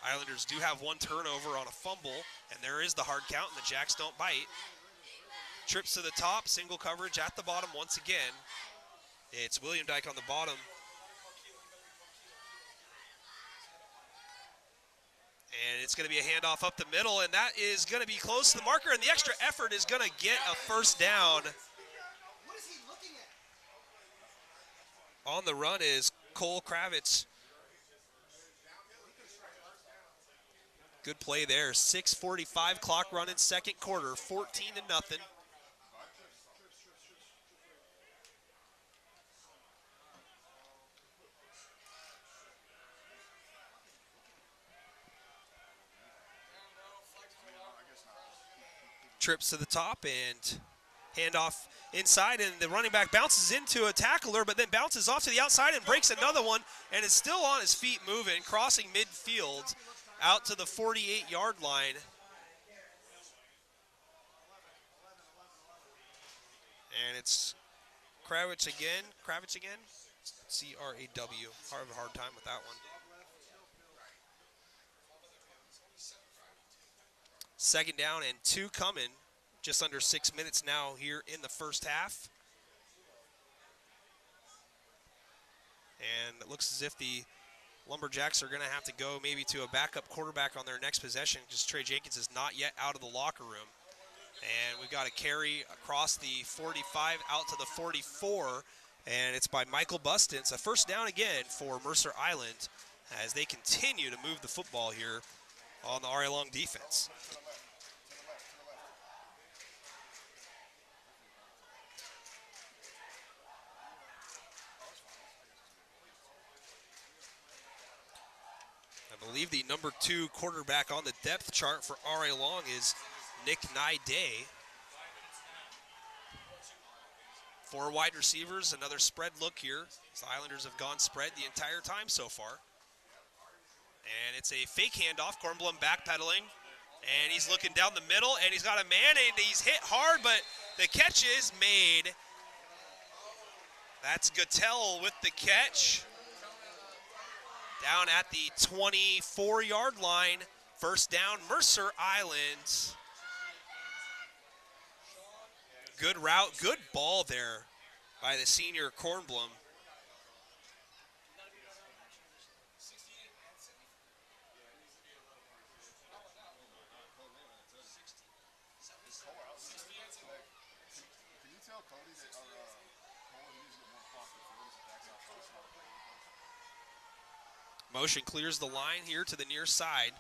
B: Islanders do have 1 turnover on a fumble, and there is the hard count, and the Jacks don't bite. Trips to the top, single coverage at the bottom once again. It's William Dyke on the bottom. And it's going to be a handoff up the middle, and that is going to be close to the marker, and the extra effort is going to get a first down. On the run is Cole Kravitz. Good play there. 6:45 clock running, second quarter, 14-0. Trips to the top and handoff inside, and the running back bounces into a tackler, but then bounces off to the outside and breaks another one, and is still on his feet moving, crossing midfield out to the 48-yard line. And it's Kravitz again. C-R-A-W. I have a hard time with that one. Second down and 2 coming. Just under 6 minutes now here in the first half. And it looks as if the Lumberjacks are going to have to go maybe to a backup quarterback on their next possession, because Trey Jenkins is not yet out of the locker room. And we've got a carry across the 45 out to the 44, and it's by Michael Buston. It's a first down again for Mercer Island as they continue to move the football here on the Ari Long defense. I believe the number 2 quarterback on the depth chart for Ari Long is Nick Nide. 4 wide receivers, another spread look here. The Islanders have gone spread the entire time so far. And it's a fake handoff, Kornblum backpedaling. And he's looking down the middle, and he's got a man, and he's hit hard, but the catch is made. That's Gattel with the catch. Down at the 24-yard line. First down, Mercer Island. Good route, good ball there by the senior Kornblum. Motion clears the line here to the near side.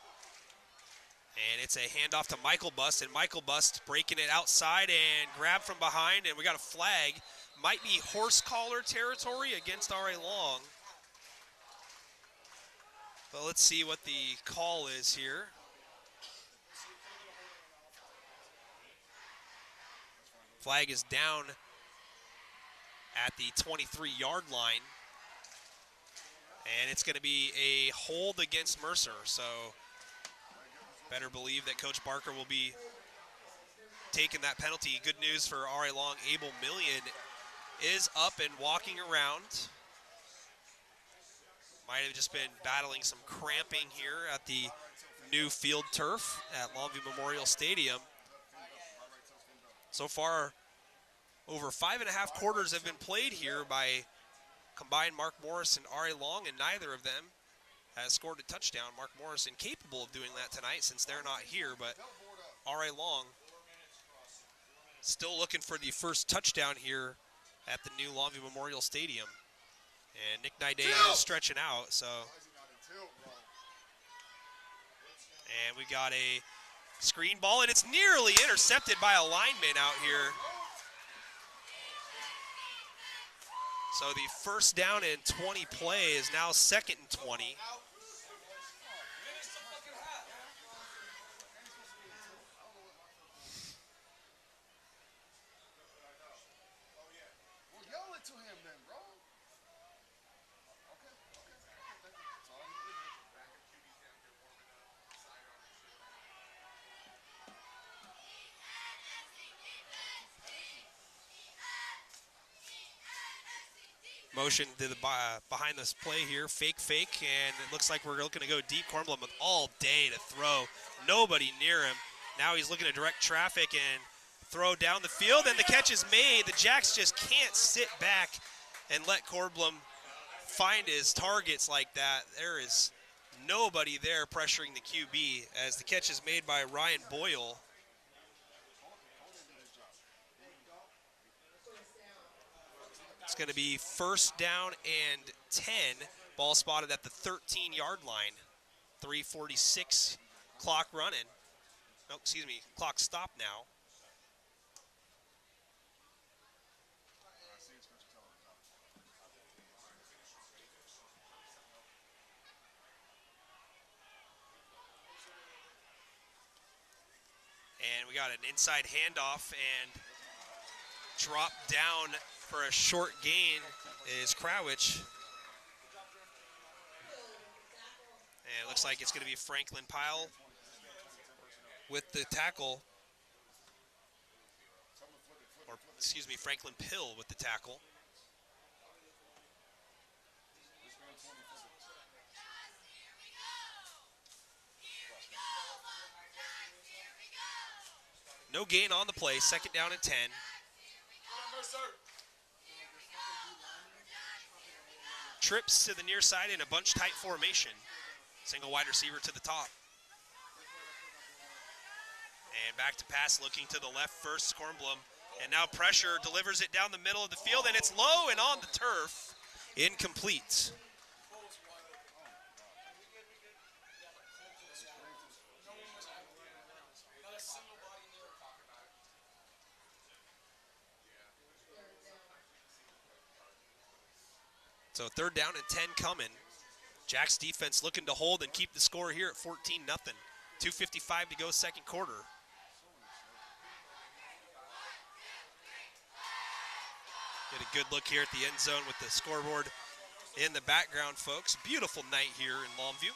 B: And it's a handoff to Michael Bust, and Michael Bust breaking it outside and grab from behind, and we got a flag. Might be horse collar territory against Ari Long. But let's see what the call is here. Flag is down at the 23-yard line. And it's going to be a hold against Mercer, so better believe that Coach Barker will be taking that penalty. Good news for Ari Long. Abel Million is up and walking around. Might have just been battling some cramping here at the new field turf at Longview Memorial Stadium. So far, over 5.5 quarters have been played here by combined Mark Morris and Ari Long, and neither of them has scored a touchdown. Mark Morrison capable of doing that tonight since they're not here, but Ari Long still looking for the first touchdown here at the new Longview Memorial Stadium. And Nick Nide is stretching out, so. And we got a screen ball, and it's nearly intercepted by a lineman out here. So the first down and 20 play is now 2nd and 20. Motion to the behind this play here, fake, and it looks like we're looking to go deep. Cornblum with all day to throw, nobody near him. Now he's looking to direct traffic and throw down the field, and the catch is made. The Jacks just can't sit back and let Cornblum find his targets like that. There is nobody there pressuring the QB as the catch is made by Ryan Boyle. It's going to be first down and 10. Ball spotted at the 13-yard line. 3:46 clock running. No, excuse me, clock stopped now. And we got an inside handoff and drop down for a short gain is Krawich. And it looks like it's going to be Franklin Pyle with the tackle. Or, excuse me, Franklin Pill with the tackle. No gain on the play, 2nd down and 10. Trips to the near side in a bunch tight formation. Single wide receiver to the top. And back to pass, looking to the left first, Cornblum. And now pressure, delivers it down the middle of the field, and it's low and on the turf. Incomplete. So 3rd down and 10 coming. Jack's defense looking to hold and keep the score here at 14-0. 2:55 to go, 2nd quarter. Get a good look here at the end zone with the scoreboard in the background, folks. Beautiful night here in Longview.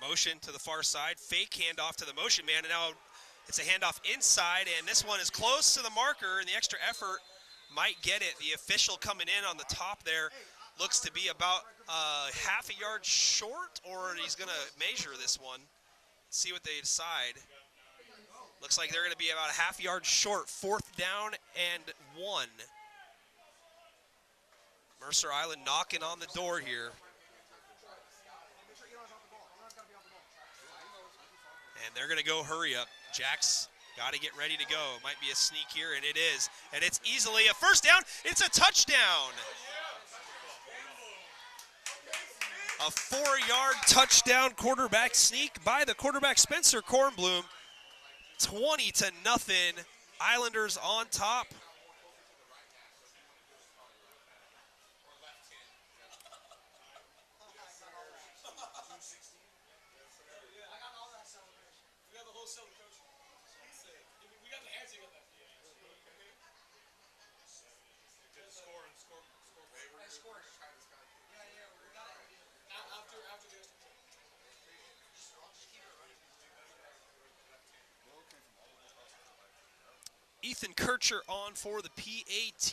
B: Motion to the far side, fake handoff to the motion man, and now it's a handoff inside, and this one is close to the marker, and the extra effort might get it. The official coming in on the top there looks to be about half a yard short, or he's going to measure this one, see what they decide. Looks like they're going to be about a half yard short, 4th down and 1. Mercer Island knocking on the door here. And they're going to go hurry up. Jack's got to get ready to go. Might be a sneak here, and it is. And it's easily a first down. It's a touchdown. A 4-yard touchdown quarterback sneak by the quarterback, Spencer Kornblum. 20-0. Islanders on top. Ethan Kircher on for the PAT.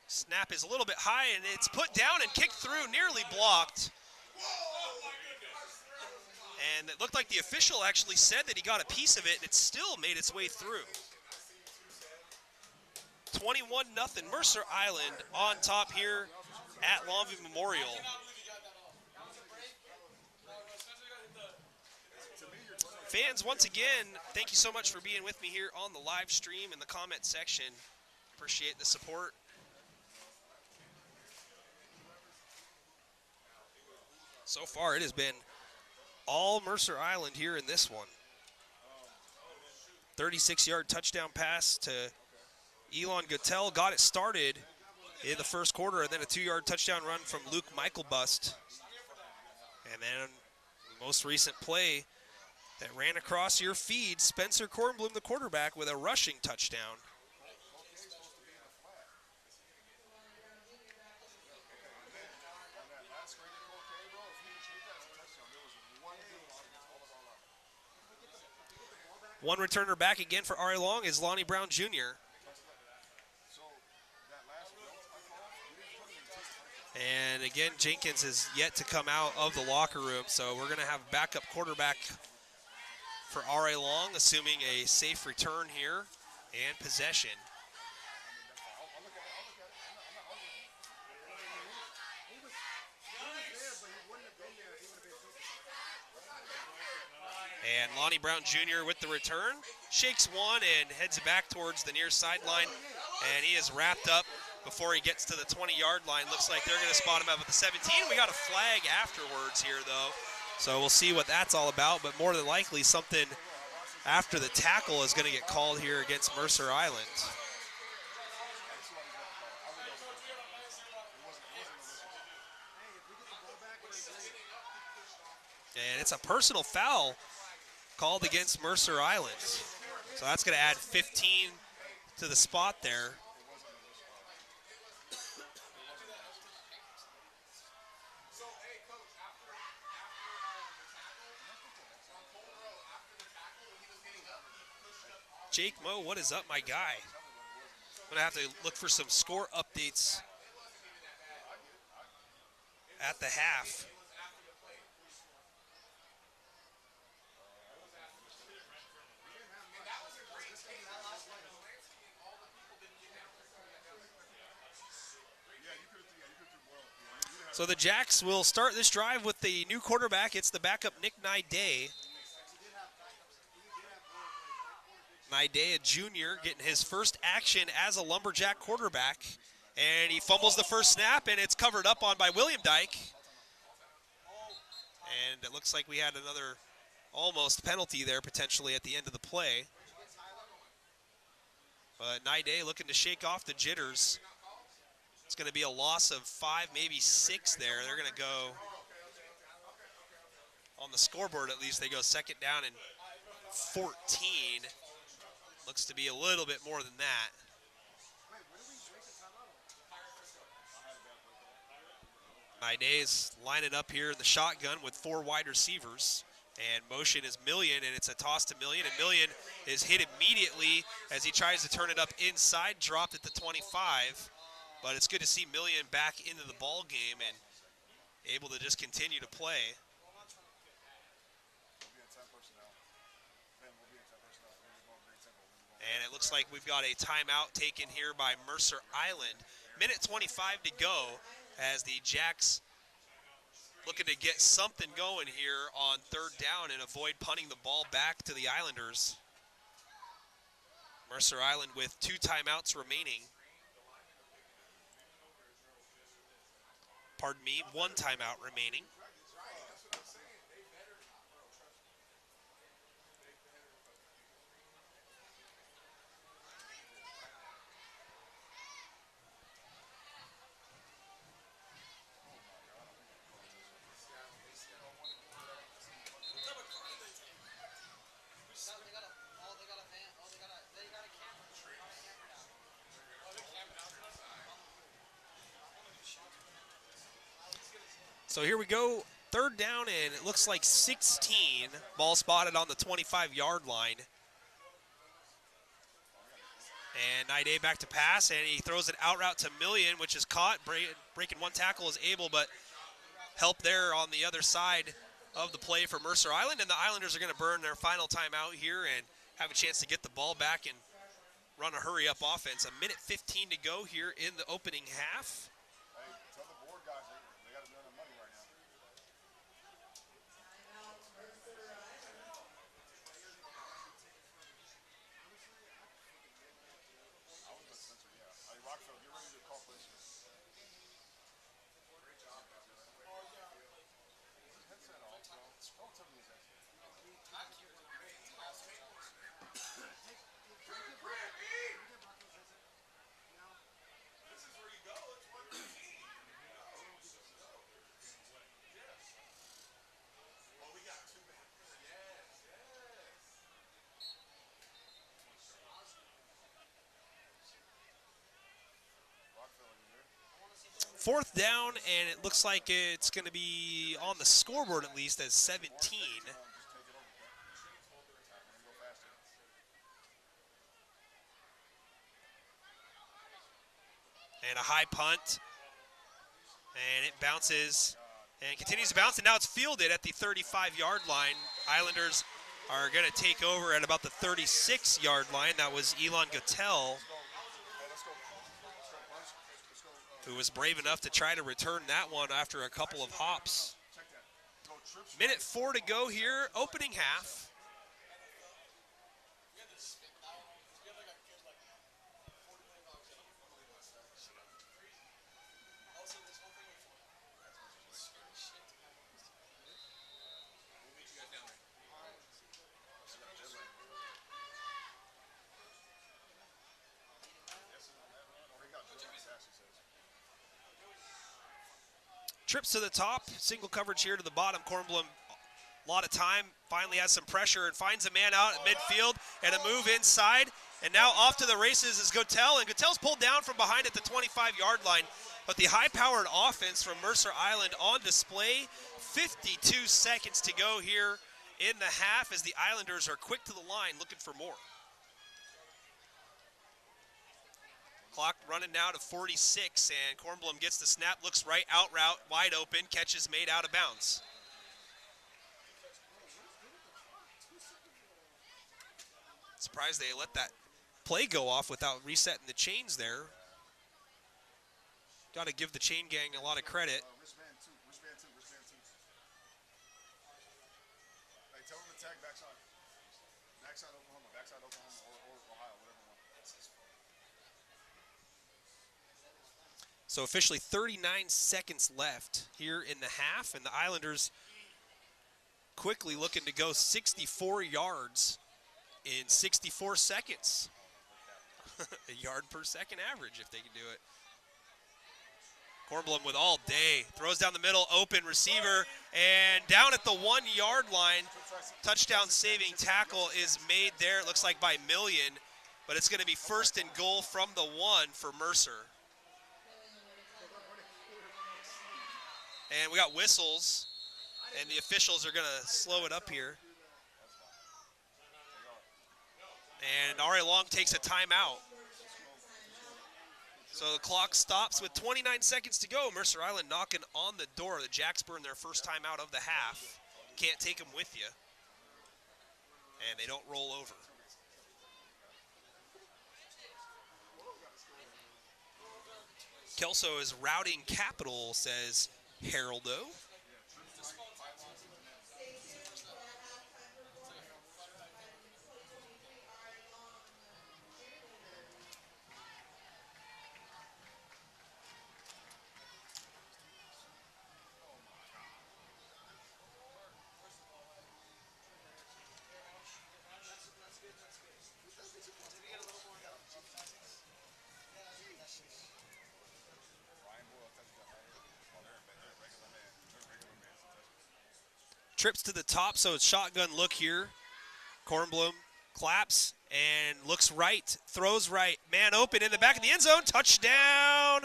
B: Snap is a little bit high, and it's put down and kicked through, nearly blocked. And it looked like the official actually said that he got a piece of it, and it still made its way through. 21-0, Mercer Island on top here at Longview Memorial. Fans, once again, thank you so much for being with me here on the live stream in the comment section. Appreciate the support. So far, it has been all Mercer Island here in this one. 36-yard touchdown pass to Elon Guttel got it started in the first quarter, and then a 2-yard touchdown run from Luke Michaelbust. And then the most recent play that ran across your feed, Spencer Kornblum, the quarterback, with a rushing touchdown. One returner back again for Ari Long is Lonnie Brown Jr. And again, Jenkins is yet to come out of the locker room, so we're going to have backup quarterback for Ari Long, assuming a safe return here and possession. And Lonnie Brown Jr. with the return, shakes one and heads back towards the near sideline, and he is wrapped up before he gets to the 20-yard line. Looks like they're going to spot him up at the 17. We got a flag afterwards here, though, so we'll see what that's all about, but more than likely something after the tackle is going to get called here against Mercer Island. And it's a personal foul called against Mercer Island. So that's going to add 15 to the spot there. Jake Moe, what is up, my guy? I'm going to have to look for some score updates at the half. So the Jacks will start this drive with the new quarterback. It's the backup Nick Nide. Nide, a junior, getting his first action as a Lumberjack quarterback. And he fumbles the first snap, and it's covered up on by William Dyke. And it looks like we had another almost penalty there potentially at the end of the play. But Nide looking to shake off the jitters. It's going to be a loss of 5, maybe 6 there. They're going to go, on the scoreboard at least, they go second down and 14. Looks to be a little bit more than that. Nide's lining up here in the shotgun with 4 wide receivers. And motion is Million, and it's a toss to Million. And Million is hit immediately as he tries to turn it up inside, dropped at the 25. But it's good to see Million back into the ball game and able to just continue to play. And it looks like we've got a timeout taken here by Mercer Island. Minute 25 to go as the Jacks looking to get something going here on third down and avoid punting the ball back to the Islanders. Mercer Island with 2 timeouts remaining. Pardon me, 1 timeout remaining. So here we go, third down, and it looks like 16. Ball spotted on the 25-yard line. And Nide back to pass, and he throws it out route to Million, which is caught. Breaking one tackle is able, but help there on the other side of the play for Mercer Island. And the Islanders are going to burn their final timeout here and have a chance to get the ball back and run a hurry-up offense. A minute 15 to go here in the opening half. 4th down, and it looks like it's going to be on the scoreboard at least as 17. And a high punt, and it bounces and continues to bounce, and now it's fielded at the 35-yard line. Islanders are going to take over at about the 36-yard line. That was Elon Gottel, who was brave enough to try to return that one after a couple of hops. Minute 4 to go here, opening half. Trips to the top, single coverage here to the bottom. Kornblum, a lot of time, finally has some pressure and finds a man out at midfield and a move inside. And now off to the races is Gottel, and Gottel's pulled down from behind at the 25-yard line. But the high-powered offense from Mercer Island on display. 52 seconds to go here in the half as the Islanders are quick to the line looking for more. Clock running now to 46, and Kornblum gets the snap, looks right, out route, wide open, catch is made out of bounds. Surprised they let that play go off without resetting the chains there. Got to give the chain gang a lot of credit.
C: Wristband two. Hey, tell them to tag backside. Backside Oklahoma or Ohio, whatever one.
B: So officially 39 seconds left here in the half, and the Islanders quickly looking to go 64 yards in 64 seconds. A yard per second average if they can do it. Kornblum with all day, throws down the middle, open receiver, and down at the 1-yard line, touchdown saving tackle is made there, it looks like by Million, but it's going to be 1st and goal from the 1 for Mercer. And we got whistles, and the officials are going to slow it up here. And Ari Long takes a timeout. So the clock stops with 29 seconds to go. Mercer Island knocking on the door. The Jacks burn their first timeout of the half. Can't take them with you. And they don't roll over. Kelso is routing capital, says Heraldo. Trips to the top, so it's shotgun look here. Kornblum claps and looks right, throws right. Man open in the back of the end zone. Touchdown,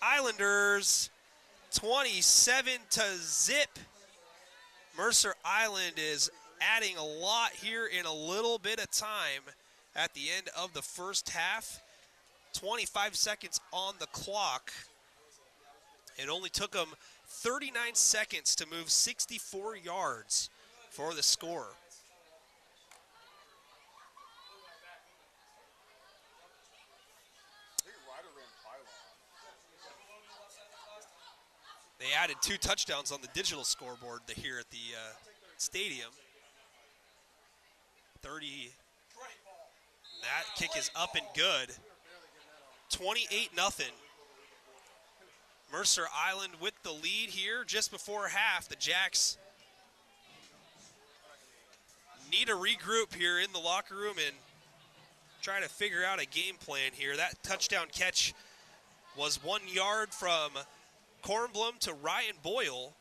B: Islanders, 27-0. Mercer Island is adding a lot here in a little bit of time at the end of the first half. 25 seconds on the clock. It only took them 39 seconds to move 64 yards for the score. They added 2 touchdowns on the digital scoreboard here at the stadium. 30. That kick is up and good. 28-0. Mercer Island with the lead here just before half. The Jacks need to regroup here in the locker room and try to figure out a game plan here. That touchdown catch was 1 yard from Kornblum to Ryan Boyle.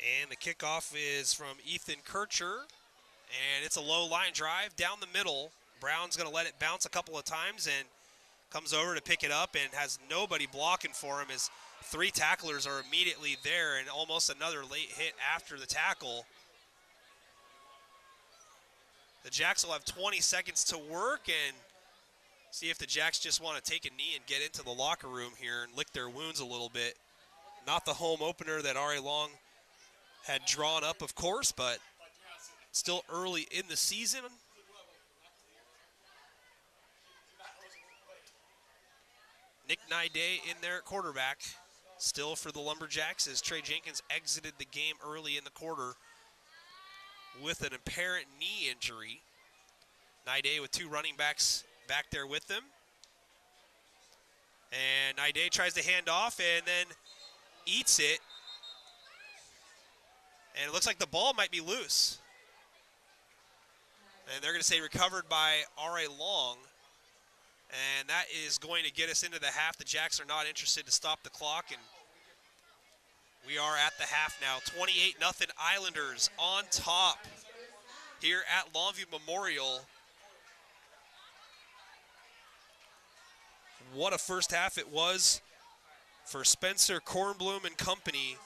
B: And the kickoff is from Ethan Kircher. And it's a low line drive down the middle. Brown's going to let it bounce a couple of times and comes over to pick it up and has nobody blocking for him as 3 tacklers are immediately there and almost another late hit after the tackle. The Jacks will have 20 seconds to work and see if the Jacks just want to take a knee and get into the locker room here and lick their wounds a little bit. Not the home opener that R.A. Long had drawn up, of course, but still early in the season. Nick Nide in there at quarterback, still for the Lumberjacks as Trey Jenkins exited the game early in the quarter with an apparent knee injury. Nide with 2 running backs back there with them. And Nide tries to hand off and then eats it. And it looks like the ball might be loose. And they're going to say recovered by R.A. Long. And that is going to get us into the half. The Jacks are not interested to stop the clock. And we are at the half now. 28-0 Islanders on top here at Longview Memorial. What a first half it was for Spencer Kornblum and company.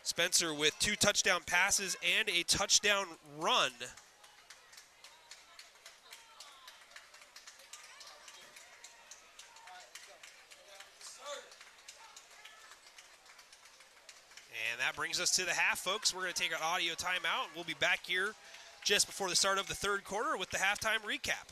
B: Spencer with 2 touchdown passes and a touchdown run. And that brings us to the half, folks. We're going to take an audio timeout. We'll be back here just before the start of the third quarter with the halftime recap.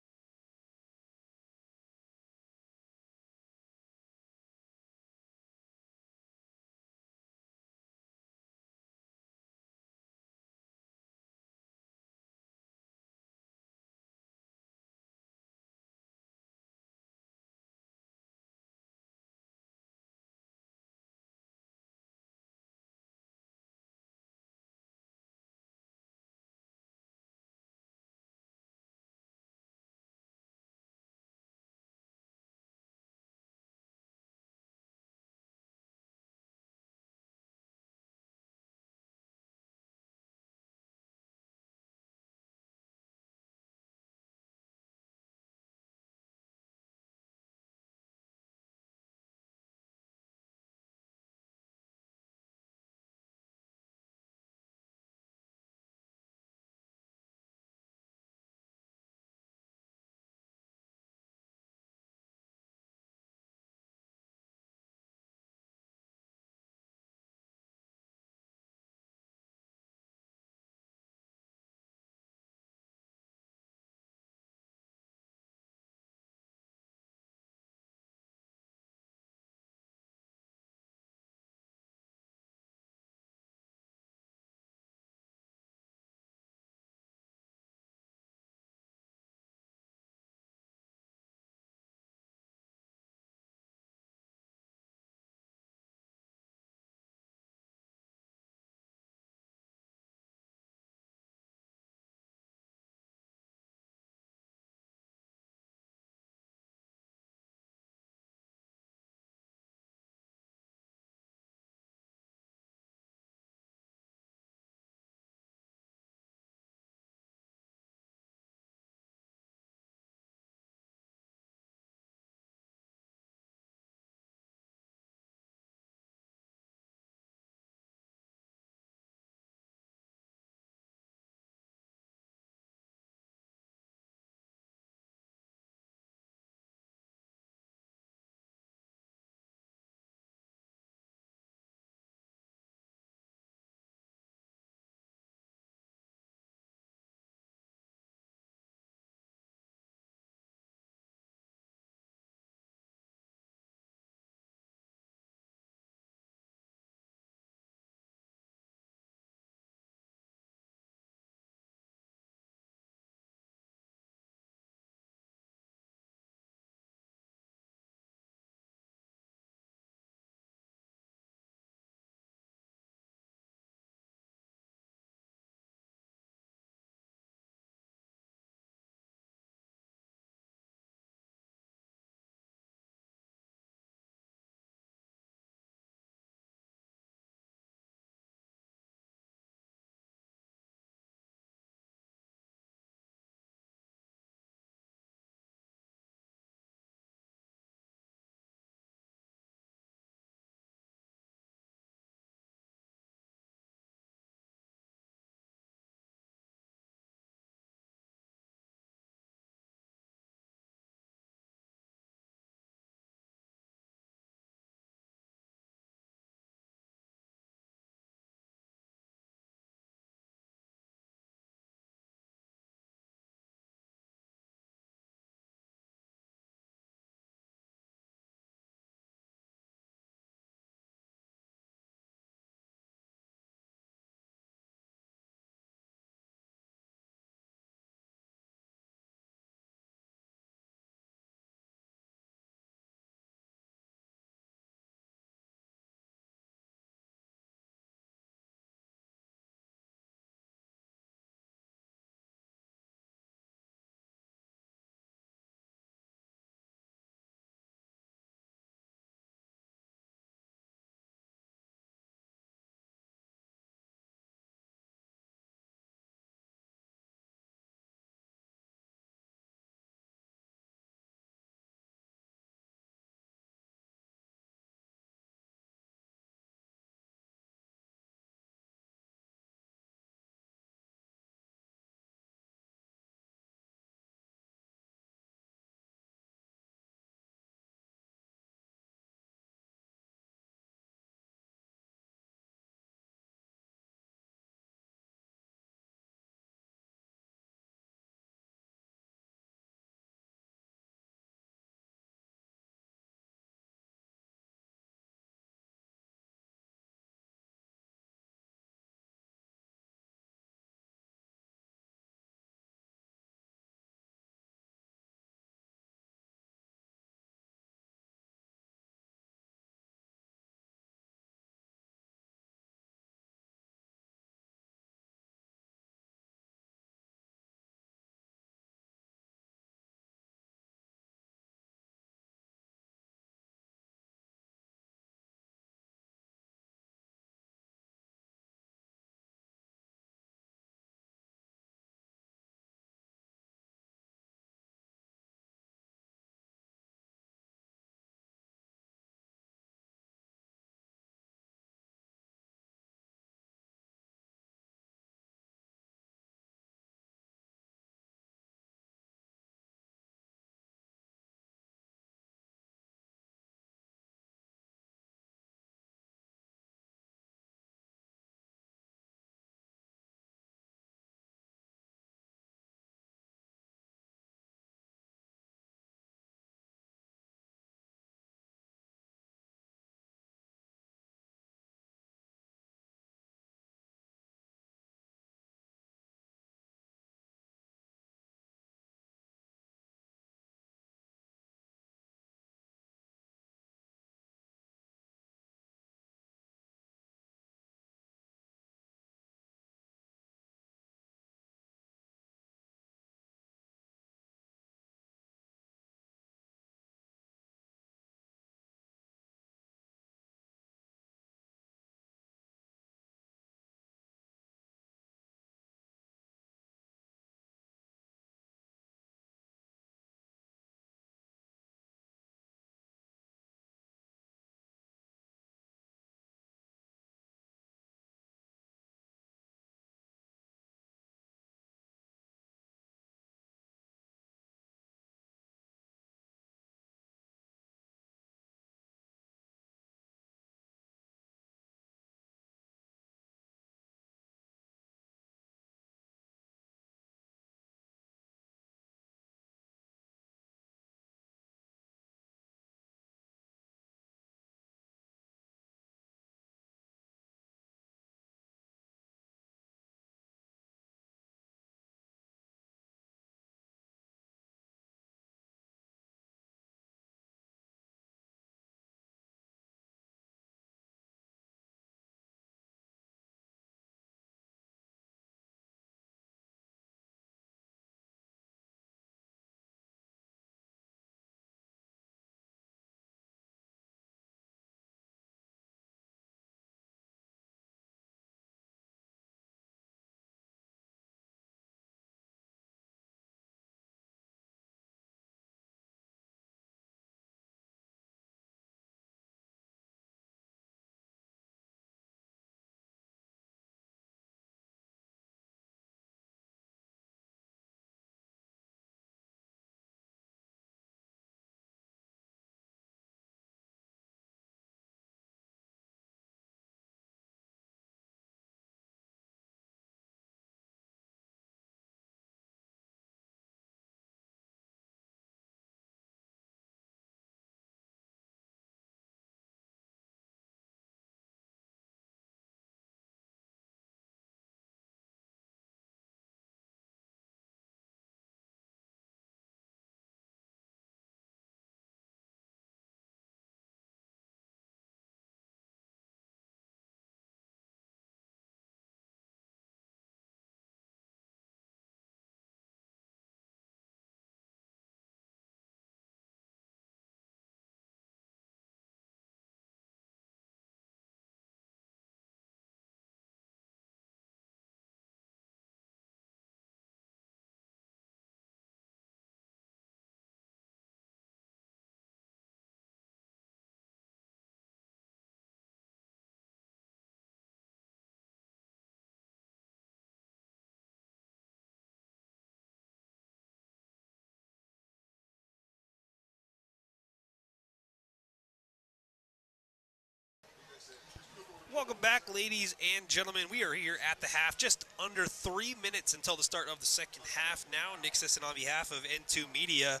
B: Welcome back, ladies and gentlemen. We are here at the half, just under 3 minutes until the start of the second half. Now, Nick Sisson on behalf of N2 Media.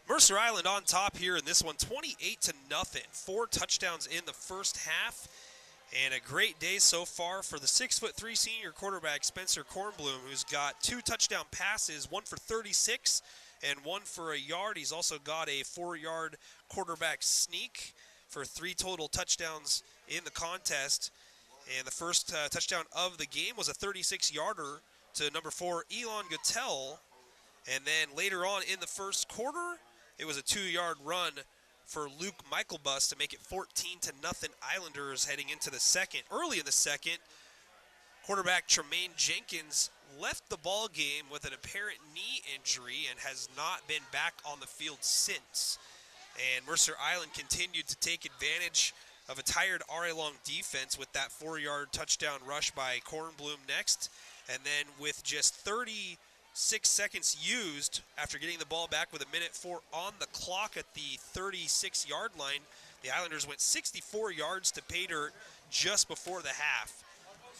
B: Mercer Island on top here in this one, 28-0. 4 touchdowns in the first half, and a great day so far for the 6'3" senior quarterback Spencer Kornblum, who's got 2 touchdown passes, 1 for 36 and 1 for a yard. He's also got a 4-yard quarterback sneak for 3 total touchdowns in the contest. And the first touchdown of the game was a 36-yarder to number 4, Elon Gattel. And then later on in the first quarter, it was a 2-yard run for Luke Michaelbus to make it 14-0 Islanders heading into the second. Early in the second, quarterback Tremaine Jenkins left the ball game with an apparent knee injury and has not been back on the field since. And Mercer Island continued to take advantage of a tired RA Long defense with that 4-yard touchdown rush by Kornblum next. And then with just 36 seconds used after getting the ball back with 1:04 on the clock at the 36-yard line, the Islanders went 64 yards to pay dirt just before the half.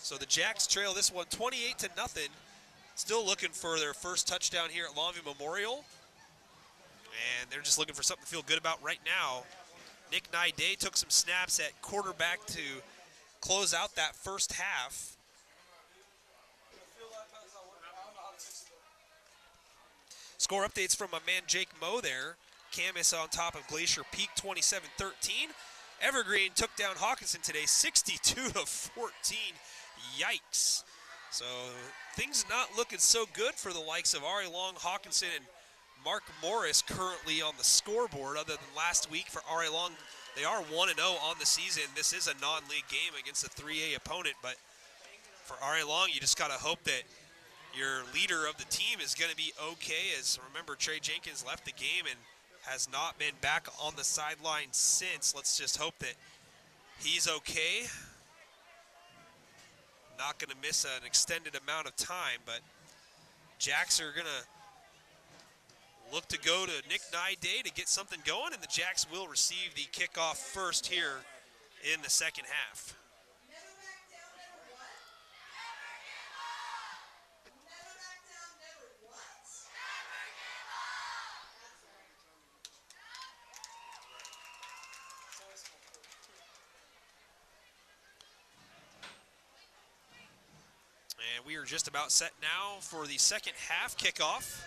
B: So the Jacks trail this one 28-0. Still looking for their first touchdown here at Longview Memorial. And they're just looking for something to feel good about right now. Nick Nide took some snaps at quarterback to close out that first half. Score updates from my man Jake Moe there. Camas on top of Glacier Peak 27-13. Evergreen took down Hawkinson today 62-14. Yikes. So things not looking so good for the likes of Ari Long, Hawkinson, and Mark Morris currently on the scoreboard. Other than last week for Ari Long, they are 1-0 on the season. This is a non-league game against a 3A opponent, but for Ari Long, you just got to hope that your leader of the team is going to be okay, as remember, Trey Jenkins left the game and has not been back on the sideline since. Let's just hope that he's okay. Not going to miss an extended amount of time, but Jacks are going to look to go to Nick Nide to get something going, and the Jacks will receive the kickoff first here in the second half.
A: Never back down, never what? Never back down, never what? Never give up! That's right.
B: And we are just about set now for the second half kickoff.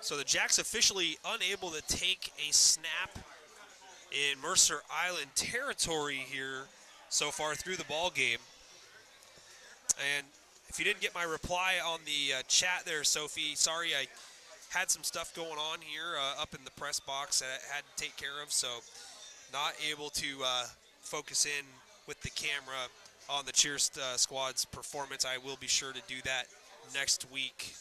B: So the Jacks officially unable to take a snap in Mercer Island territory here so far through the ball game. And if you didn't get my reply on the chat there, Sophie, sorry, I had some stuff going on here up in the press box that I had to take care of, so not able to focus in with the camera on the cheer squad's performance. I will be sure to do that next week.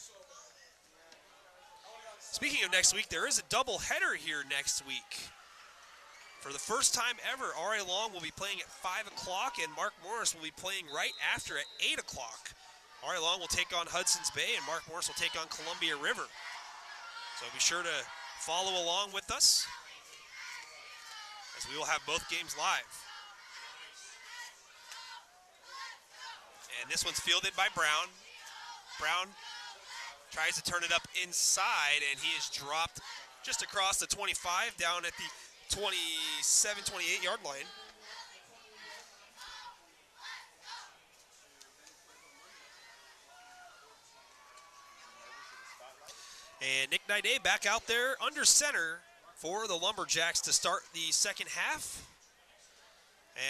B: Speaking of next week, there is a doubleheader here next week. For the first time ever, R.A. Long will be playing at 5 o'clock, and Mark Morris will be playing right after at 8 o'clock. R.A. Long will take on Hudson's Bay, and Mark Morris will take on Columbia River. So be sure to follow along with us, as we will have both games live. And this one's fielded by Brown. Brown tries to turn it up inside, and he is dropped just across the 25 down at the 27, 28-yard line. And Nick Nide back out there under center for the Lumberjacks to start the second half.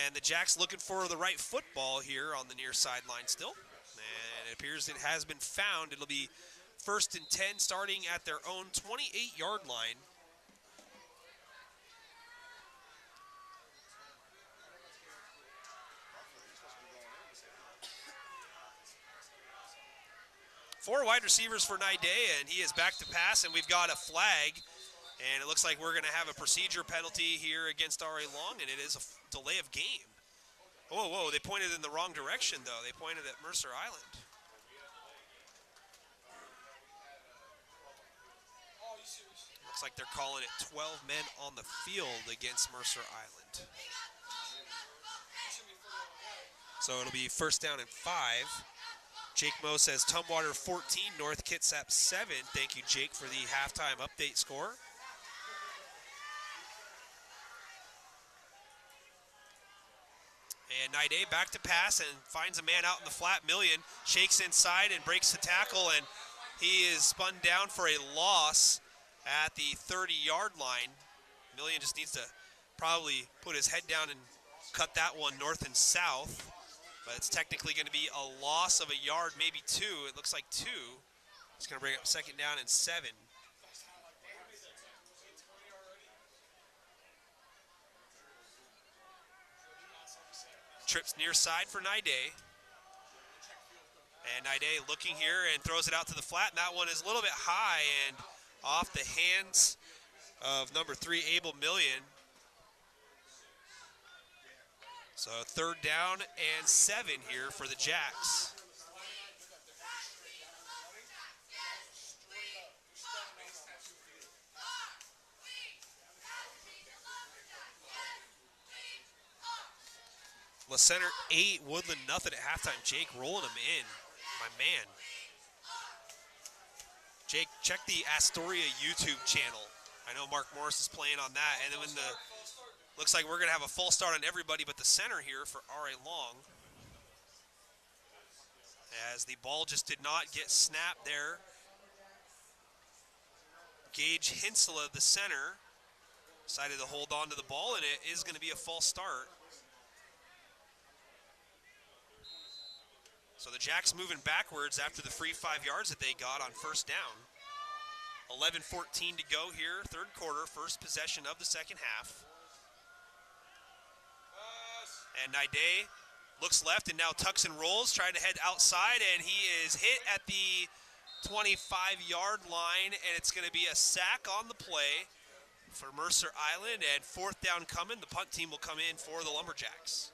B: And the Jacks looking for the right football here on the near sideline still. And it appears it has been found. It'll be 1st and 10 starting at their own 28-yard line. 4 wide receivers for Nidea, and he is back to pass, and we've got a flag. And it looks like we're going to have a procedure penalty here against R.A. Long, and it is a delay of game. Whoa, whoa, they pointed in the wrong direction, though. They pointed at Mercer Island. Looks like they're calling it 12 men on the field against Mercer Island. So it'll be first down and 5. Jake Moe says Tumwater 14, North Kitsap 7. Thank you, Jake, for the halftime update score. And Nide back to pass and finds a man out in the flat. Million shakes inside and breaks the tackle, and he is spun down for a loss at the 30-yard line. Million just needs to probably put his head down and cut that one north and south. But it's technically going to be a loss of a yard, maybe 2. It looks like 2. It's going to bring up second down and 7. Trips near side for Nide. And Nide looking here and throws it out to the flat. And that one is a little bit high and off the hands of number 3, Abel Million. So third down and 7 here for the Jacks. La Center 8, Woodland nothing at halftime. Jake rolling him in, my man. Jake, check the Astoria YouTube channel. I know Mark Morris is playing on that. And then when looks like we're going to have a full start on everybody but the center here for R.A. Long. As the ball just did not get snapped there. Gage Hinsela, the center, decided to hold on to the ball, and it is going to be a false start. So the Jacks moving backwards after the free 5 yards that they got on first down. 11:14 to go here, third quarter, first possession of the second half. And Nide looks left and now tucks and rolls, trying to head outside, and he is hit at the 25-yard line, and it's going to be a sack on the play for Mercer Island, and fourth down coming. The punt team will come in for the Lumberjacks.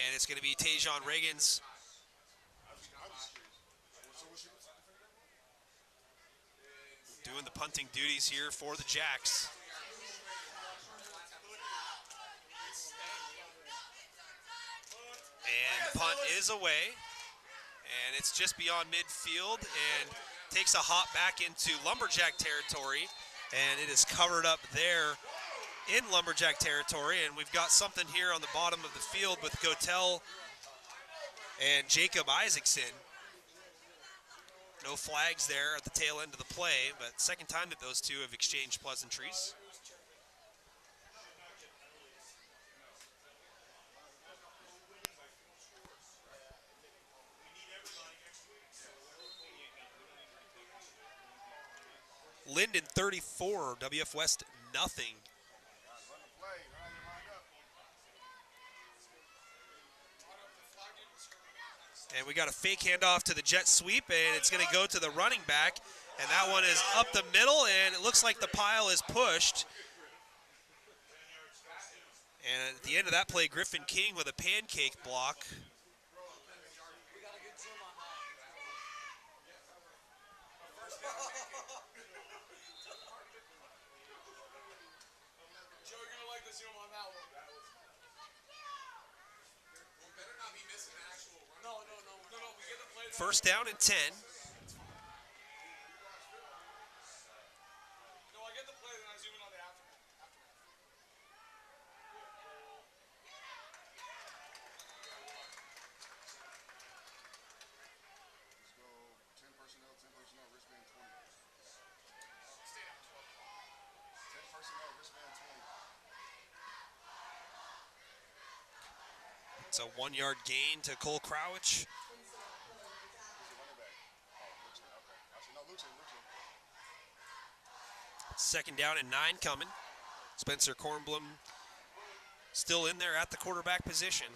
B: And it's going to be Tajon Reagan's doing the punting duties here for the Jacks. And punt is away. And it's just beyond midfield and takes a hop back into Lumberjack territory. And it is covered up there in Lumberjack territory, and we've got something here on the bottom of the field with Gotel and Jacob Isaacson. No flags there at the tail end of the play, but second time that those two have exchanged pleasantries. Linden 34, WF West nothing. And we got a fake handoff to the jet sweep, and it's going to go to the running back. And that one is up the middle, and it looks like the pile is pushed. And at the end of that play, Griffin King with a pancake block. First down and 10. It's a 1-yard gain to Cole Crowich. Second down and 9 coming. Spencer Kornblum still in there at the quarterback position.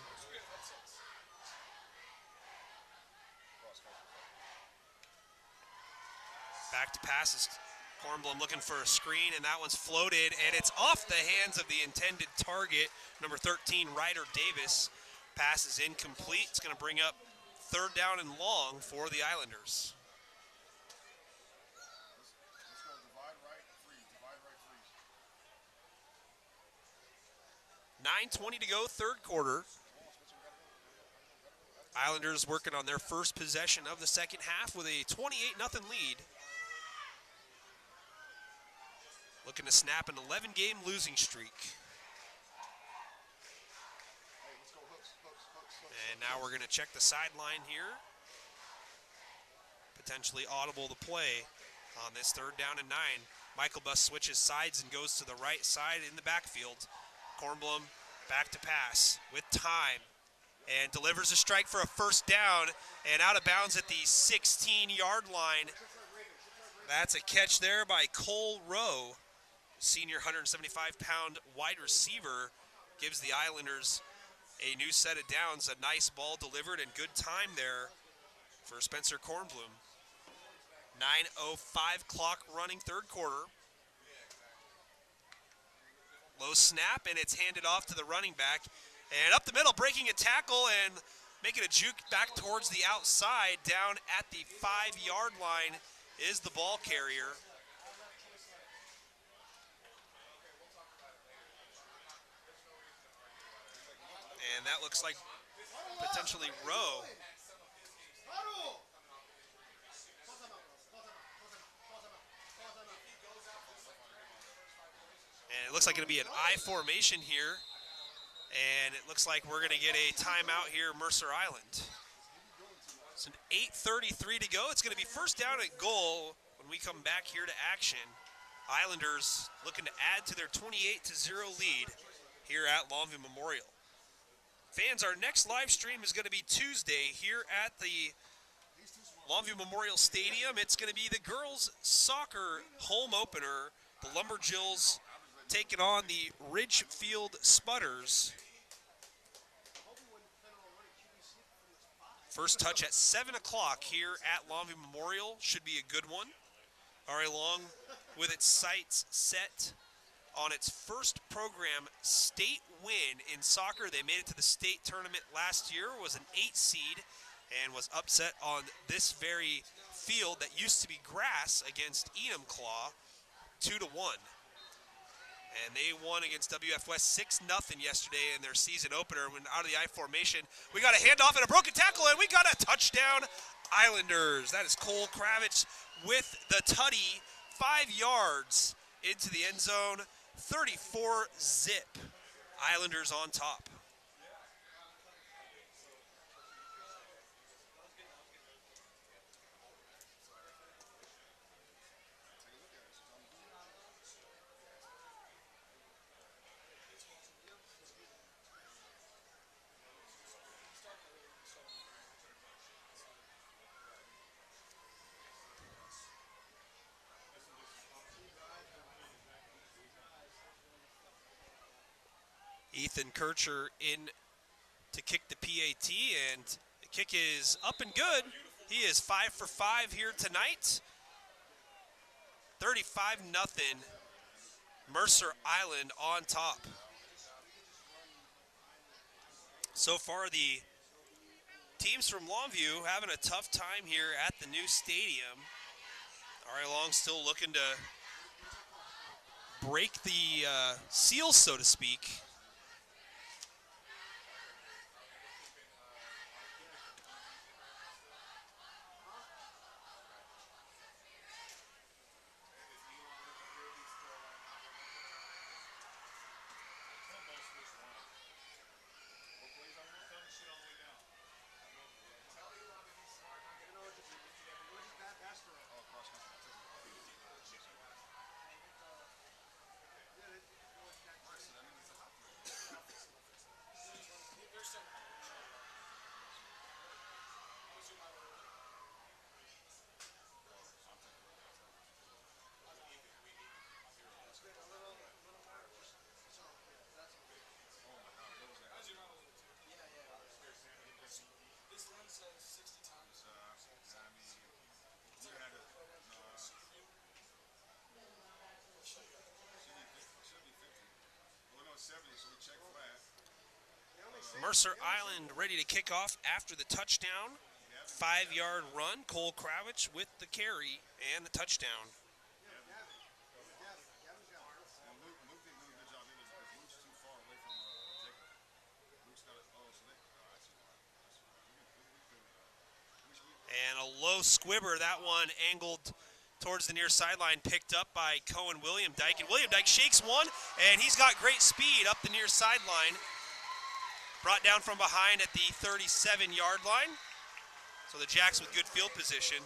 B: Back to passes. Kornblum looking for a screen, and that one's floated, and it's off the hands of the intended target, number 13, Ryder Davis. Pass is incomplete. It's going to bring up third down and long for the Islanders. 9:20 to go, third quarter. Islanders working on their first possession of the second half with a 28-0 lead. Looking to snap an 11-game losing streak. And now we're going to check the sideline here. Potentially audible to play on this third down and 9. Michael Buss switches sides and goes to the right side in the backfield. Kornblum back to pass with time and delivers a strike for a first down and out of bounds at the 16-yard line. That's a catch there by Cole Rowe, senior 175-pound wide receiver. Gives the Islanders a new set of downs. A nice ball delivered and good time there for Spencer Kornblum. 9:05 clock running, third quarter. Low snap, and it's handed off to the running back. And up the middle, breaking a tackle and making a juke back towards the outside. Down at the 5-yard line is the ball carrier. And that looks like potentially Rowe. And it looks like it'll be an I formation here. And it looks like we're going to get a timeout here, Mercer Island. It's an 8:33 to go. It's going to be first down at goal when we come back here to action. Islanders looking to add to their 28-0 lead here at Longview Memorial. Fans, our next live stream is going to be Tuesday here at the Longview Memorial Stadium. It's going to be the girls' soccer home opener. The Lumberjacks taking on the Ridgefield Spudders. First touch at 7 o'clock here at Longview Memorial. Should be a good one. RA Long with its sights set on its first program state win in soccer. They made it to the state tournament last year, was an 8 seed, and was upset on this very field that used to be grass against Enumclaw, 2-1. And they won against WF West 6-0 yesterday in their season opener when out of the I formation. We got a handoff and a broken tackle, and we got a touchdown, Islanders. That is Cole Kravitz with the tutty, 5 yards into the end zone, 34-zip. Islanders on top. Ethan Kircher in to kick the PAT, and the kick is up and good. He is 5 for 5 here tonight. 35-0. Mercer Island on top. So far, the teams from Longview having a tough time here at the new stadium. RA Long still looking to break the seal, so to speak. Mercer Island ready to kick off after the touchdown. 5-yard run. Cole Kravich with the carry and the touchdown. And a low squibber, that one angled towards the near sideline, picked up by Cohen William Dyke. And William Dyke shakes one, and he's got great speed up the near sideline. Brought down from behind at the 37-yard line. So the Jacks with good field position.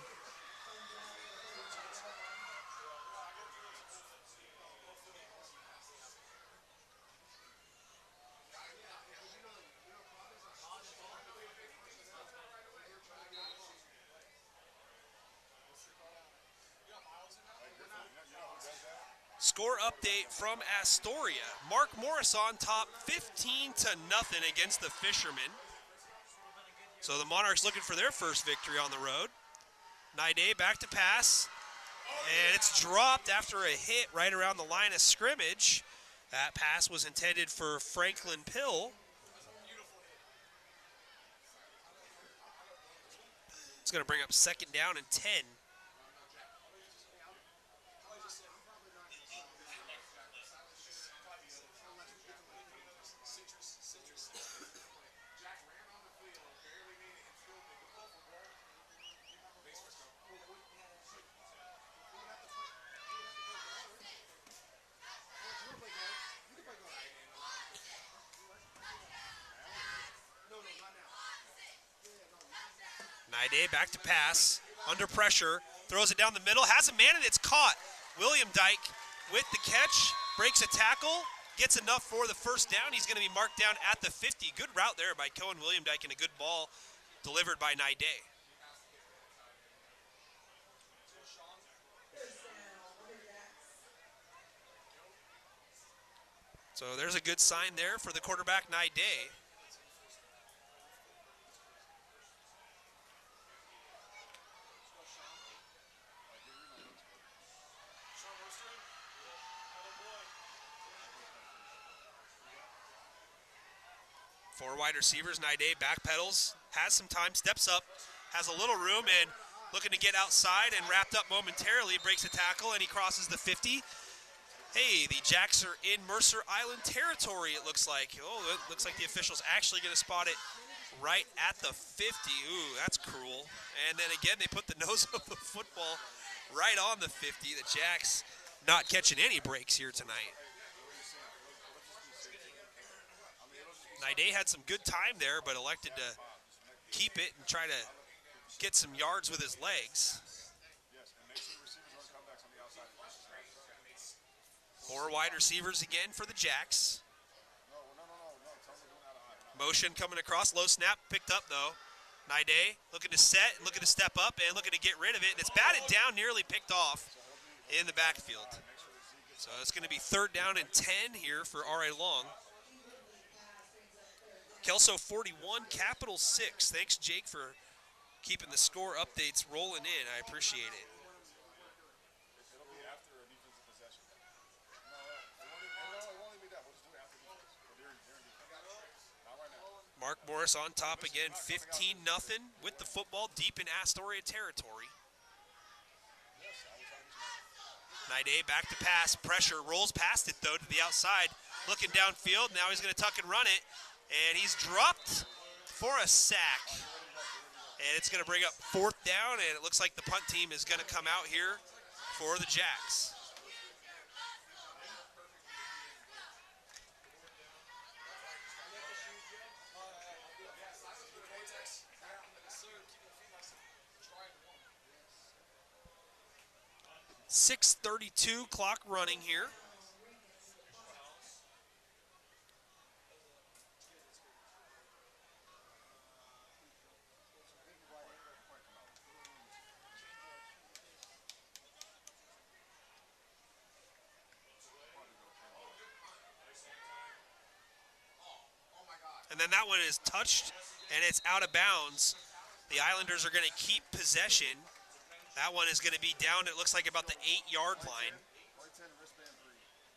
B: Score update from Astoria. Mark Morris on top, 15-0 against the Fishermen. So the Monarchs looking for their first victory on the road. Naide back to pass, and it's dropped after a hit right around the line of scrimmage. That pass was intended for Franklin Pill. It's going to bring up 2nd down and 10. Naide back to pass, under pressure, throws it down the middle, has a man and it's caught. William Dyke with the catch, breaks a tackle, gets enough for the first down. He's going to be marked down at the 50. Good route there by Cohen William Dyke and a good ball delivered by Naide. So there's a good sign there for the quarterback, Naide. Four wide receivers, Naide backpedals, has some time, steps up, has a little room, and looking to get outside and wrapped up momentarily, breaks a tackle, and he crosses the 50. Hey, the Jacks are in Mercer Island territory, it looks like. Oh, it looks like the official's actually going to spot it right at the 50. Ooh, that's cruel. And then again, they put the nose of the football right on the 50. The Jacks not catching any breaks here tonight. Naide had some good time there, but elected to keep it and try to get some yards with his legs. Four wide receivers again for the Jacks. Motion coming across, low snap, picked up though. Naide looking to set, looking to step up, and looking to get rid of it. And it's batted down, nearly picked off in the backfield. So it's going to be 3rd down and 10 here for R.A. Long. Kelso 41, Capital 6. Thanks, Jake, for keeping the score updates rolling in. I appreciate it. Mark Morris on top again, 15-0 with the football deep in Astoria territory. Naide back to pass, pressure, rolls past it though to the outside, looking downfield. Now he's going to tuck and run it, and he's dropped for a sack. And it's going to bring up 4th down, and it looks like the punt team is going to come out here for the Jacks. .6:32 clock running here. And then that one is touched, and it's out of bounds. The Islanders are going to keep possession. That one is going to be down, it looks like about the 8-yard line.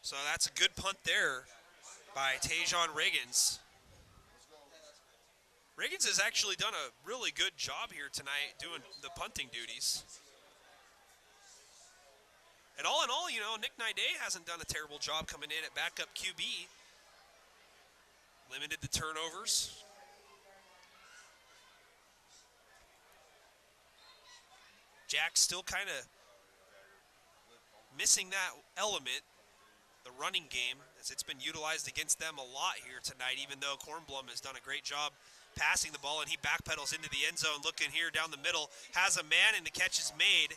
B: So that's a good punt there by Tajon Riggins. Reagan's has actually done a really good job here tonight doing the punting duties. And all in all, you know, Nick Naide hasn't done a terrible job coming in at backup QB. Limited the turnovers. Jack's still kind of missing that element, the running game, as it's been utilized against them a lot here tonight, even though Kornblum has done a great job passing the ball, and he backpedals into the end zone, looking here down the middle, has a man, and the catch is made.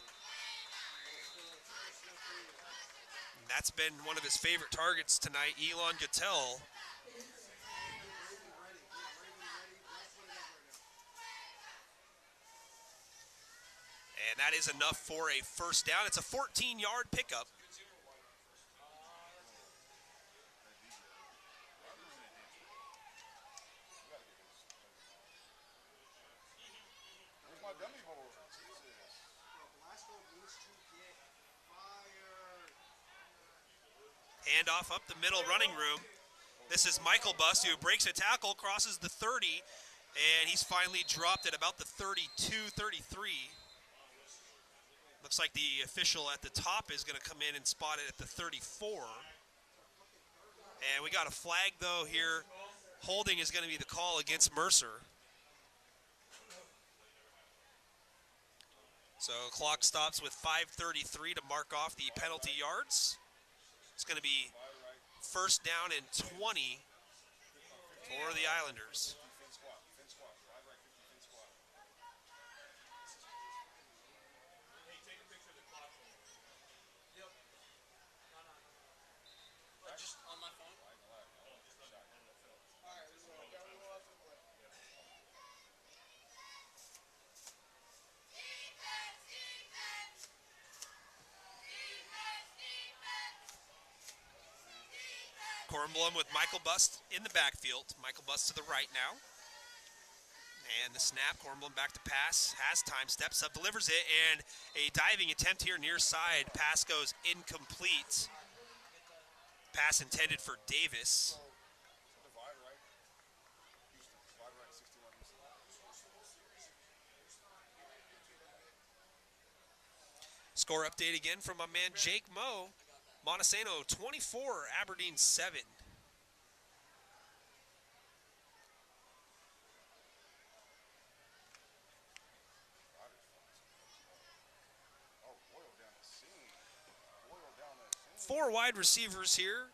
B: And that's been one of his favorite targets tonight, Elon Gattel. And that is enough for a first down. It's a 14-yard pickup. Handoff up the middle running room. This is Michael Bust, who breaks a tackle, crosses the 30, and he's finally dropped at about the 32, 33. Looks like the official at the top is going to come in and spot it at the 34. And we got a flag, though, here. Holding is going to be the call against Mercer. So clock stops with 5:33 to mark off the penalty yards. It's going to be first down and 20 for the Islanders. Kornblum with Michael Bust in the backfield. Michael Bust to the right now. And the snap, Kornblum back to pass, has time, steps up, delivers it, and a diving attempt here near side. Pass goes incomplete. Pass intended for Davis. Score update again from my man Jake Moe. Montesano 24, Aberdeen 7. Four wide receivers here.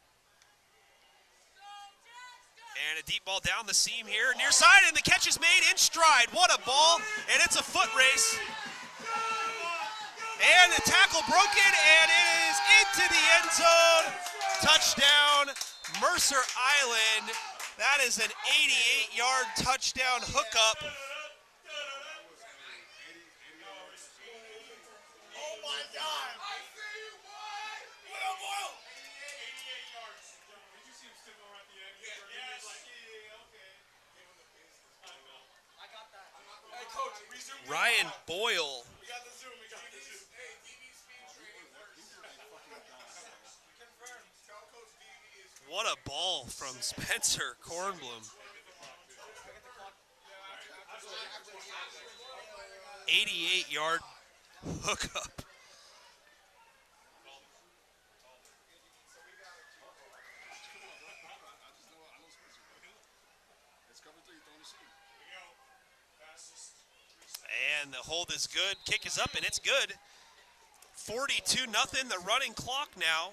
B: And a deep ball down the seam here, near side, and the catch is made in stride. What a ball, and it's a foot race. And the tackle broken, and it is into the end zone. Touchdown, Mercer Island. That is an 88-yard touchdown hookup.
C: Oh my God! I see you, boy! Boyle, Boyle! 88 yards. Did you see him stick around the end? Yes. Like, yeah, okay. I got that. Hey, coach, resume.
B: Ryan Boyle.
C: We got the zoom. We got the zoom. Hey, DB speed training first. Confirmed. Tell Coach DB is.
B: What a ball from Spencer Kornblum. 88-yard hookup. And the hold is good. Kick is up, and it's good. 42-0, the running clock now.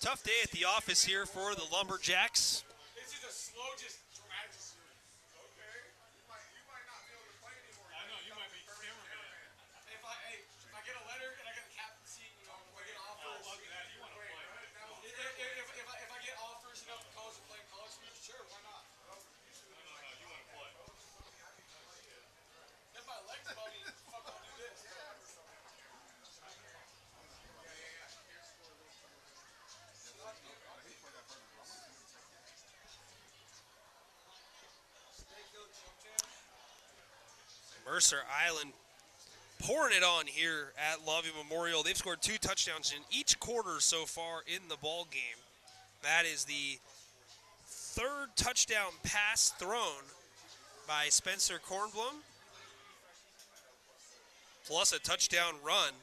B: Tough day at the office here for the Lumberjacks.
C: This is a slow, just dramatic. Okay. You might not be able to play anymore. I know, you might be cameraman. If I get a letter and I get a captain seat, you know, if I get offers. Look at that, you want to play. If I get offers enough to college to play college for you, sure, why not? No, you want to play. If my legs above me, fuck, I'll do this.
B: Mercer Island pouring it on here at Longview Memorial. They've scored 2 touchdowns in each quarter so far in the ball game. That is the 3rd touchdown pass thrown by Spencer Kornblum, plus a touchdown run.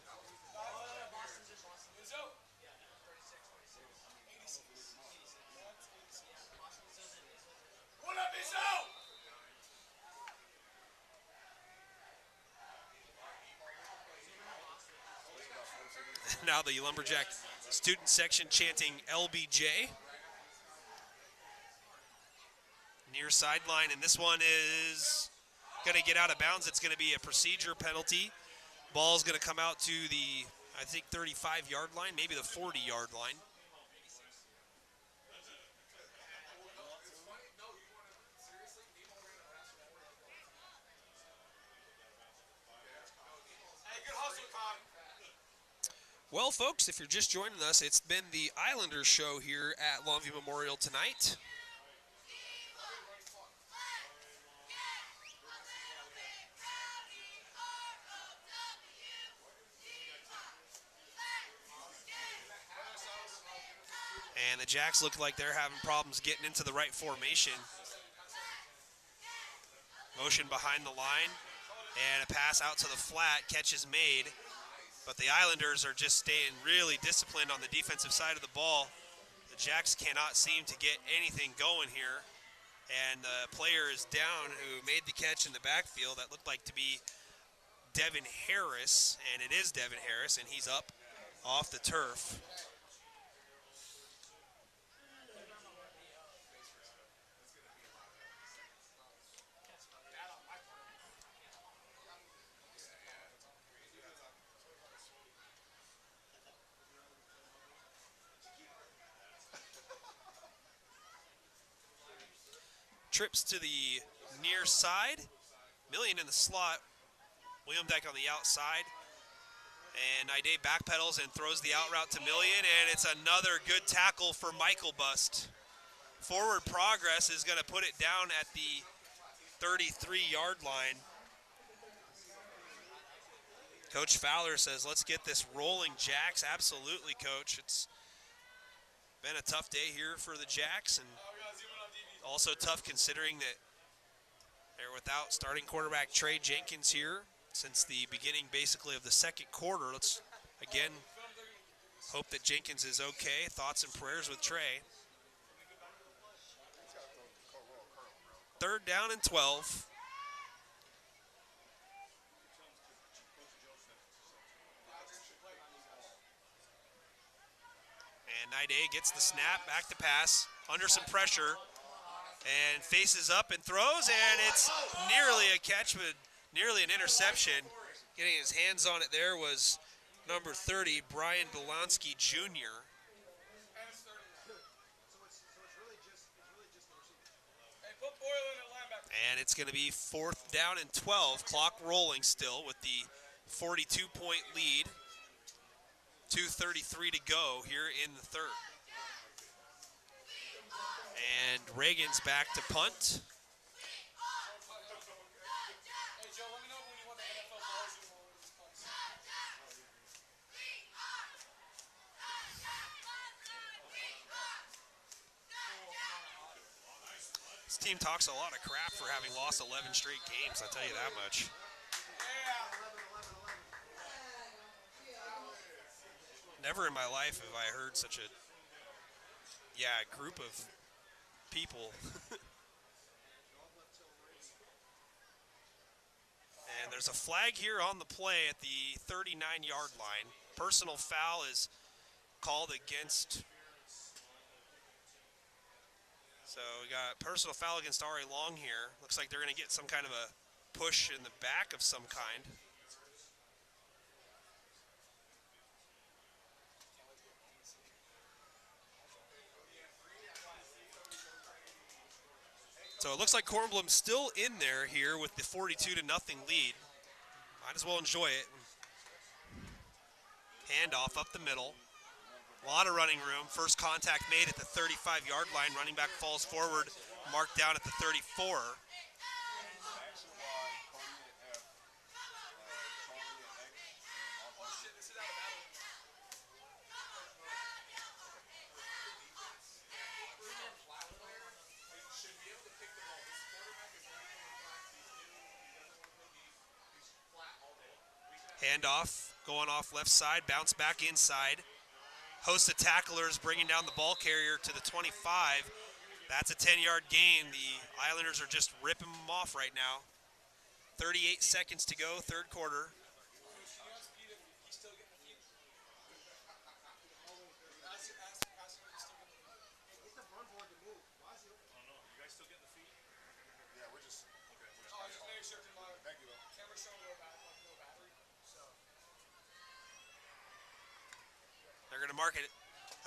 B: Now the Lumberjack student section chanting LBJ. Near sideline, and this one is going to get out of bounds. It's going to be a procedure penalty. Ball's going to come out to the, I think, 35-yard line, maybe the 40-yard line. Well, folks, if you're just joining us, it's been the Islanders show here at Longview Memorial tonight. And the Jacks look like they're having problems getting into the right formation. Motion behind the line, and a pass out to the flat, catch is made. But the Islanders are just staying really disciplined on the defensive side of the ball. The Jacks cannot seem to get anything going here. And the player is down who made the catch in the backfield. That looked like to be Devin Harris, and it is Devin Harris, and he's up off the turf. Trips to the near side. Million in the slot. William Dyke on the outside. And Ide backpedals and throws the out route to Million, and it's another good tackle for Michael Bust. Forward progress is going to put it down at the 33-yard line. Coach Fowler says, let's get this rolling, Jacks. Absolutely, Coach. It's been a tough day here for the Jacks, and also tough considering that they're without starting quarterback Trey Jenkins here since the beginning basically of the second quarter. Let's, again, hope that Jenkins is okay. Thoughts and prayers with Trey. 3rd down and 12. And Ide gets the snap, back to pass, under some pressure, and faces up and throws, and it's nearly a catch, but nearly an interception. Getting his hands on it there was number 30, Brian Belonsky Jr. And it's going to be 4th down and 12. Clock rolling still with the 42-point lead. 2:33 to go here in the 3rd. And Reagan's back to punt. This team talks a lot of crap for having lost 11 straight games, I'll tell you that much. Never in my life have I heard such a, group of people. And there's a flag here on the play at the 39-yard line. Personal foul is called against. So we got personal foul against Ari Long here. Looks like they're going to get some kind of a push in the back of some kind. So it looks like Kornblum's still in there here with the 42-0 lead. Might as well enjoy it. Handoff up the middle. A lot of running room. First contact made at the 35-yard line. Running back falls forward, marked down at the 34. Handoff going off left side, bounce back inside. Host of tacklers bringing down the ball carrier to the 25. That's a 10-yard gain. The Islanders are just ripping them off right now. 38 seconds to go, third quarter. They're going to mark it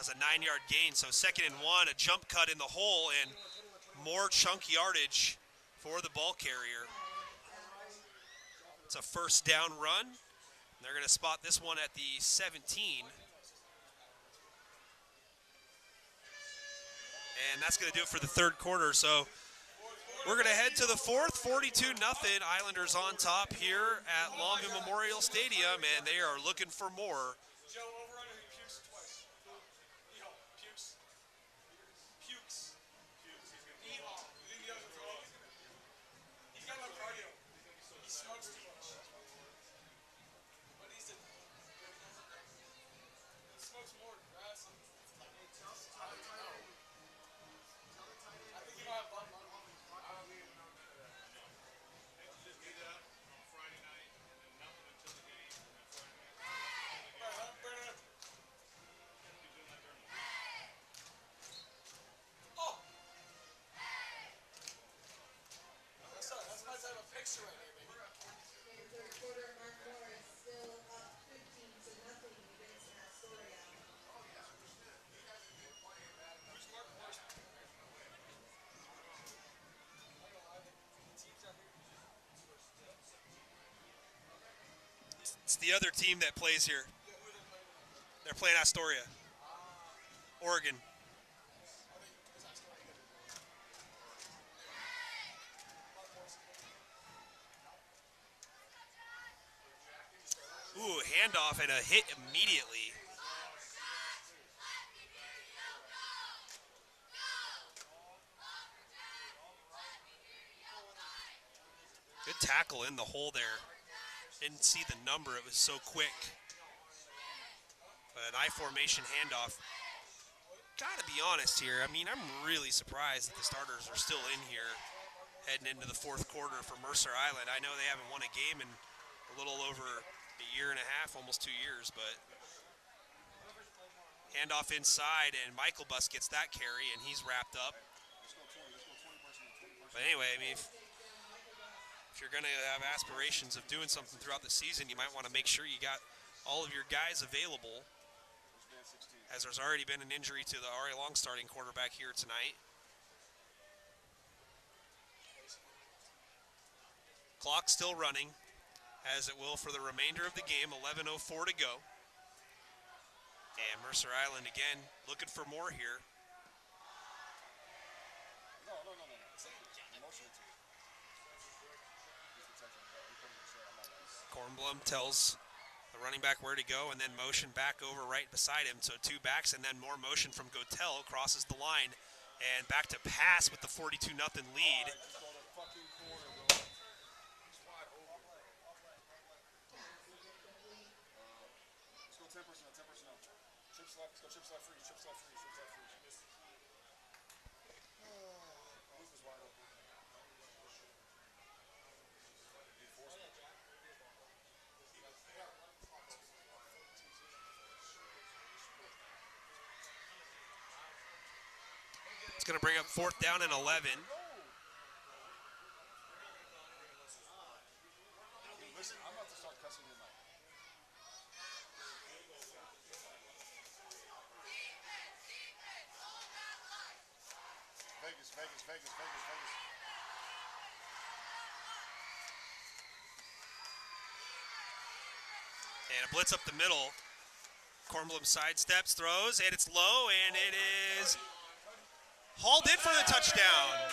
B: as a 9-yard gain. So 2nd and 1, a jump cut in the hole, and more chunk yardage for the ball carrier. It's a first down run. They're going to spot this one at the 17. And that's going to do it for the third quarter. So we're going to head to the fourth, 42-0. Islanders on top here at Longview Memorial Stadium, and they are looking for more.
C: Joe, over under he pukes twice. Yeehaw. Pukes. Pukes. Yeehaw. You think he doesn't throw up? He's got no cardio. He smokes too much. But he smokes more grass. I think he might have butt lung. I don't even know none of that. Just get up on Friday night and then nothing until the game. Oh! That's my type of picture right here, baby.
A: In third quarter, Mark Morris still up 15-0 against Astoria.
C: Who's Mark Morris? I don't know. The teams out here.
B: It's the other team that plays here. They're playing Astoria, Oregon. Ooh, handoff and a hit immediately. Good tackle in the hole there. Didn't see the number, it was so quick. But an I formation handoff. Gotta be honest here, I mean, I'm really surprised that the starters are still in here heading into the fourth quarter for Mercer Island. I know they haven't won a game in a little over a year and a half, almost 2 years, but handoff inside, and Michael Bus gets that carry, and he's wrapped up. But anyway, I mean, if you're going to have aspirations of doing something throughout the season, you might want to make sure you got all of your guys available, as there's already been an injury to the Ari Long starting quarterback here tonight. Clock still running, as it will for the remainder of the game. 11:04 to go. And Mercer Island again looking for more here. Kornblum tells the running back where to go, and then motion back over right beside him. So two backs, and then more motion from Gotel, crosses the line, and back to pass with the 42-0 lead. It's going to bring up 4th down and 11.
C: Vegas.
B: And a blitz up the middle. Kornblum sidesteps, throws, and it's low, and it is hauled in for the touchdown.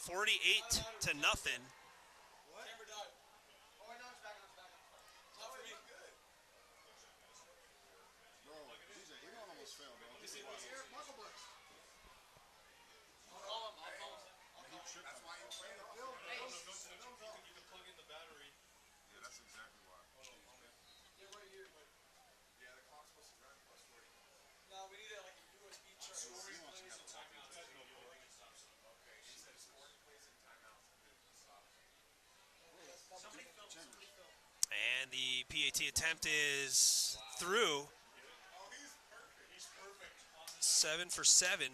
B: 48-0. PAT attempt is through. 7 for 7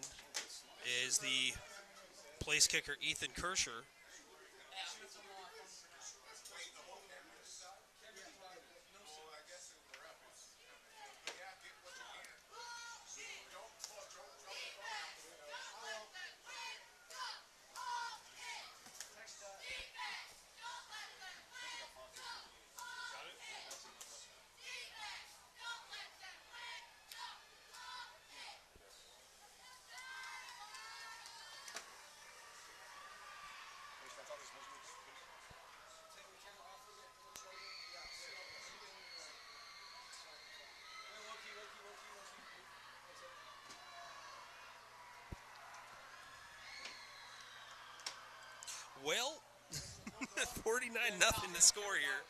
B: is the place kicker Ethan Kirscher. Well, 49-0 to score here.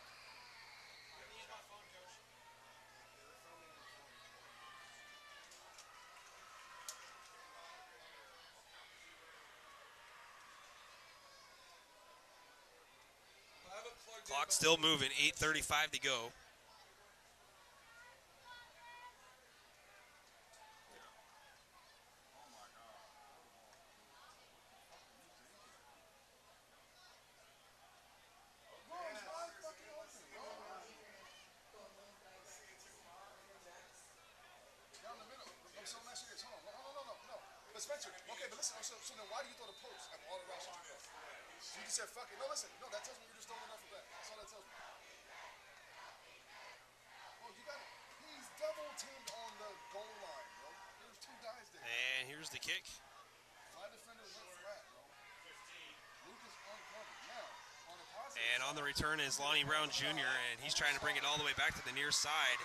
B: Clock still moving, 8:35 to go.
C: But Spencer, okay, but listen, so then why do you throw the post at all the routes that you throw? You just said fuck it. No, listen, no, that tells me you're just throwing enough of that. That's all that tells me. Oh, you got it. He's double teamed on the goal line, bro. There's two guys there.
B: And here's the kick.
C: Fly defender went flat, bro. Lucas uncovered. Now, on the positive
B: And on the return is Lonnie Brown Jr., and he's trying to bring it all the way back to the near side.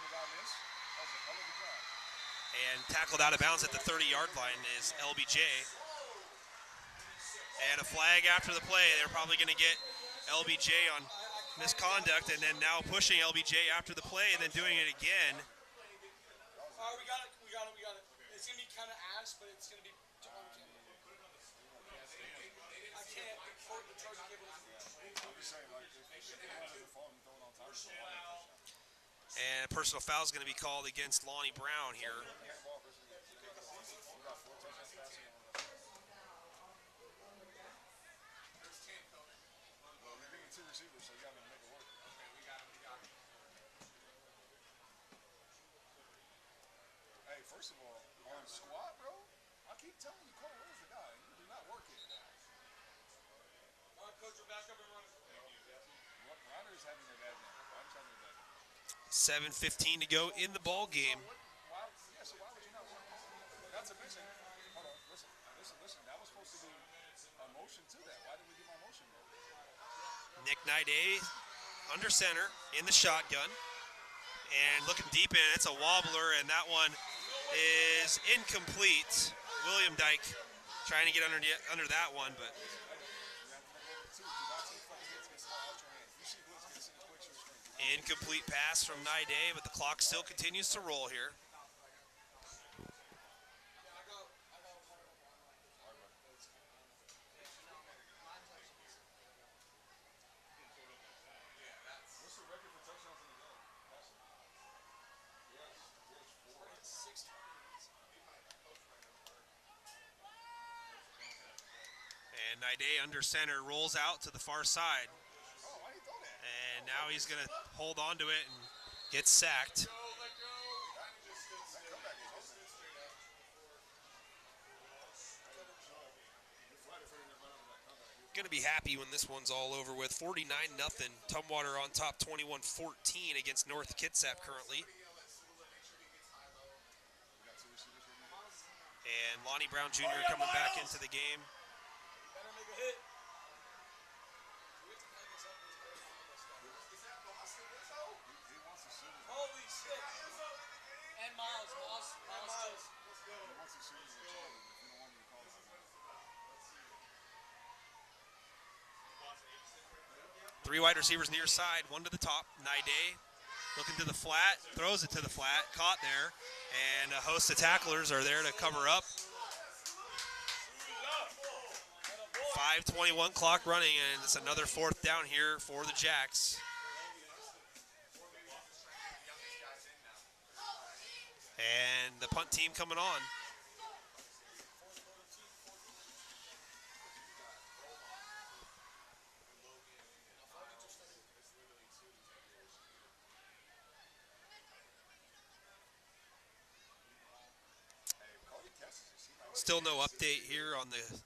B: And tackled out of bounds at the 30-yard line is LBJ. And a flag after the play. They're probably going to get LBJ on misconduct, and then now pushing LBJ after the play and then doing it again.
D: We got it. It's going to be kind of ass, but it's going to be on camera. I can't afford the charge cable.
C: I'm just saying, like, if you fall and throw it on top.
B: And a personal foul is going to be called against Lonnie Brown here.
C: Hey, first of all, on squad, bro, I keep telling you, Cole is the guy. You do not work it.
D: All right, coach, we're back up and running.
C: Riders having a bad night.
B: 7:15 to go in the ball game.
C: So why would you not work? Not to mention, hold on, listen. That was supposed to be a motion to that. Why didn't we get my motion there?
B: Nick Naide under center in the shotgun. And looking deep in, it's a wobbler, and that one is incomplete. William Dyke trying to get under that one, but incomplete pass from Naide, but the clock still continues to roll here. And Naide under center rolls out to the far side. And now he's going to hold on to it and get sacked. Going to be happy when this one's all over with. 49-0. Tumwater on top 21-14 against North Kitsap currently. And Lonnie Brown Jr. coming back into the game.
D: Holy shit. And Miles too.
B: Three wide receivers near side, one to the top. Naide looking to the flat, throws it to the flat, caught there. And a host of tacklers are there to cover up. 5:21 clock running, and it's another fourth down here for the Jacks. And the punt team coming on. Still no update here on the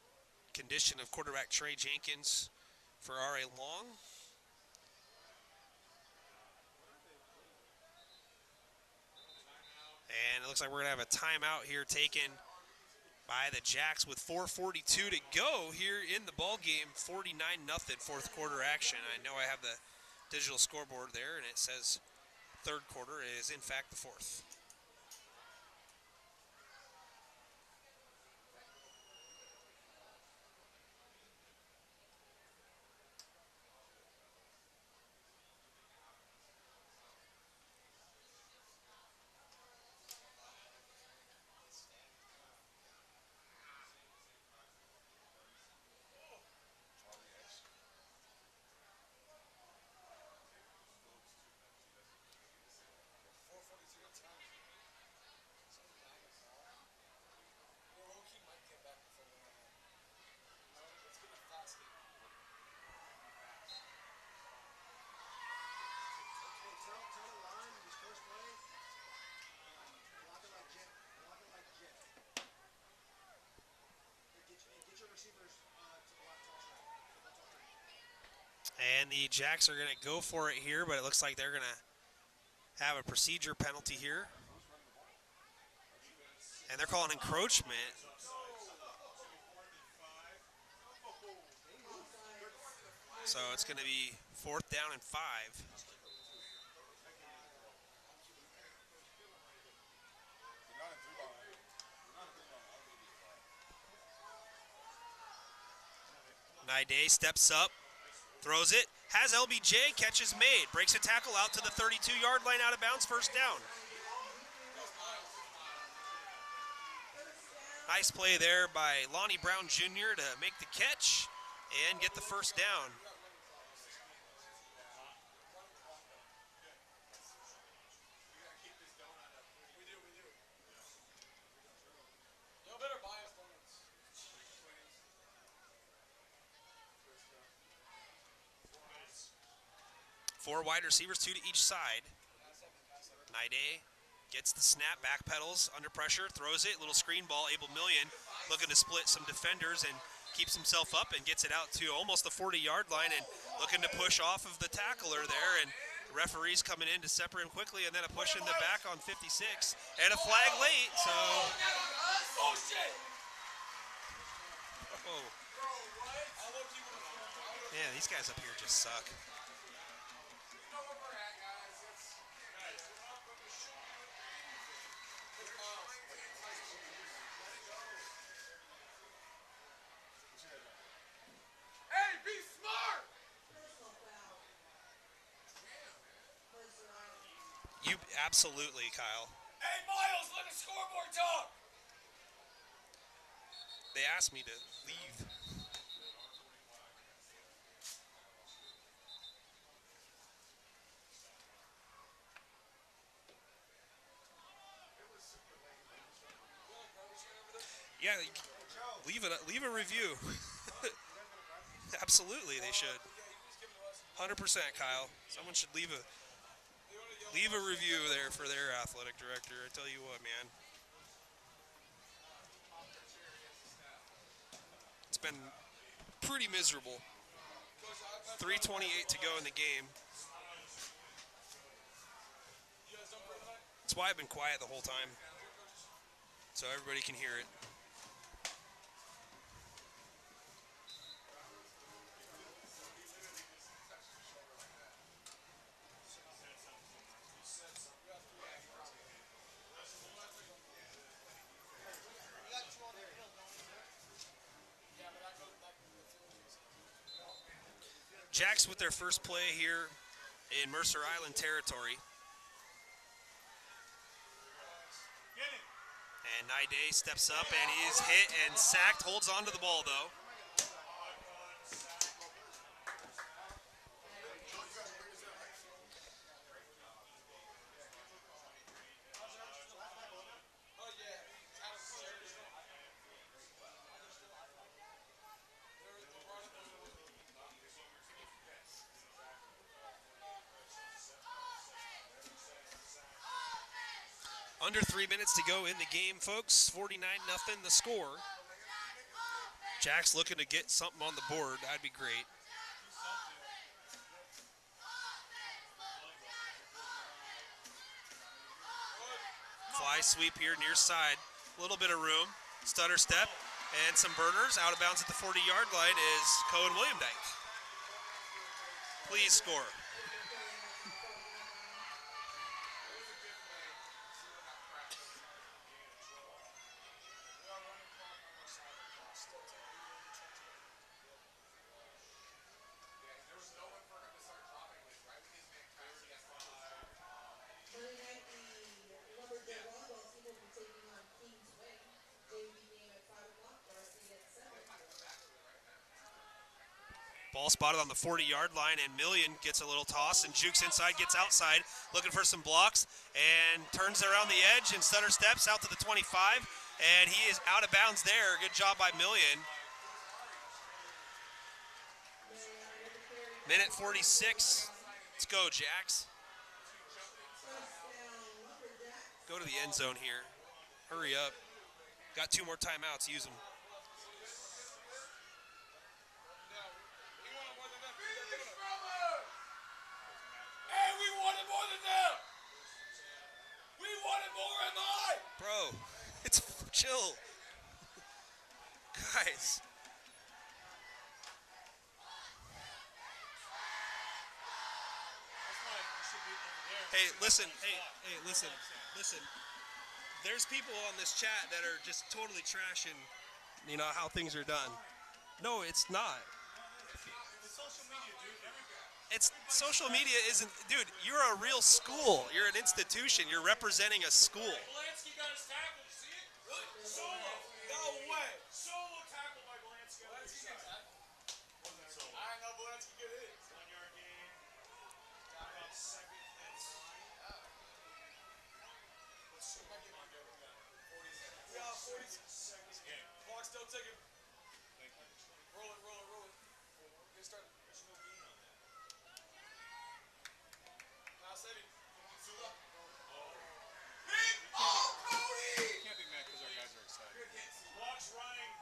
B: condition of quarterback Trey Jenkins for R.A. Long. And it looks like we're going to have a timeout here taken by the Jacks with 4:42 to go here in the ball game. 49-0 fourth quarter action. I know I have the digital scoreboard there, and it says third quarter. It is, in fact, the fourth. And the Jacks are going to go for it here, but it looks like they're going to have a procedure penalty here. And they're calling encroachment. So it's going to be 4th down and 5. Naide steps up, throws it, has LBJ, catch is made, breaks a tackle out to the 32-yard line, out of bounds, first down. Nice play there by Lonnie Brown Jr. to make the catch and get the first down. Four wide receivers, 2 to each side. Naide gets the snap, backpedals, under pressure, throws it, little screen ball. Abel Million looking to split some defenders and keeps himself up and gets it out to almost the 40-yard line and looking to push off of the tackler there. And the referee's coming in to separate him quickly, and then a push in the back on 56 and a flag late. So, oh. Yeah, these guys up here just suck. You absolutely, Kyle.
C: Hey, Miles, let the scoreboard talk.
B: They asked me to leave. Yeah, leave a review. Absolutely, they should. 100%, Kyle. Someone should leave a review there for their athletic director. I tell you what, man. It's been pretty miserable. 3:28 to go in the game. That's why I've been quiet the whole time, so everybody can hear it. Jacks with their first play here in Mercer Island territory. And Naide steps up and is hit and sacked, holds on to the ball though. Under 3 minutes to go in the game, folks. 49-0 the score. Jack's looking to get something on the board. That'd be great. Fly sweep here near side. A little bit of room. Stutter step and some burners. Out of bounds at the 40-yard line is Cohen William Dyke. Please score.
A: Monday night, the Lumberjack volleyball team will be taking on Kingsway. JV game at 5 o'clock, varsity at 7.
B: Ball spotted on the 40-yard line, and Million gets a little toss and jukes inside, gets outside, looking for some blocks, and turns around the edge and stutter steps out to the 25, and he is out of bounds there. Good job by Million. Minute 46. Let's go, Jacks. Go to the end zone here. Hurry up. Got 2 more timeouts. Use them.
C: Hey, we wanted more than them. We wanted more than I.
B: Bro, it's chill. Guys. Hey, listen. Hey, listen. There's people on this chat that are just totally trashing, how things are done. No, it's not. It's social media isn't, dude, you're a real school. You're an institution. You're representing a school.
C: Belansky got his tackle. You see it? Really? Solo. No way. Solo tackle by Belansky. Belansky got tackled. Wasn't solo. I know Belansky get hit. 1-yard gain. Got about 2nd and 9. Let's see. Might get on there. 40 seconds. Yeah, 40 seconds. Clock still ticking. Thank you. Roll it. Get started. There's no gain on that. Now, Sadie. Sula. Big ball, Cody!
E: Can't be mad because our guys are excited.
C: Watch Ryan.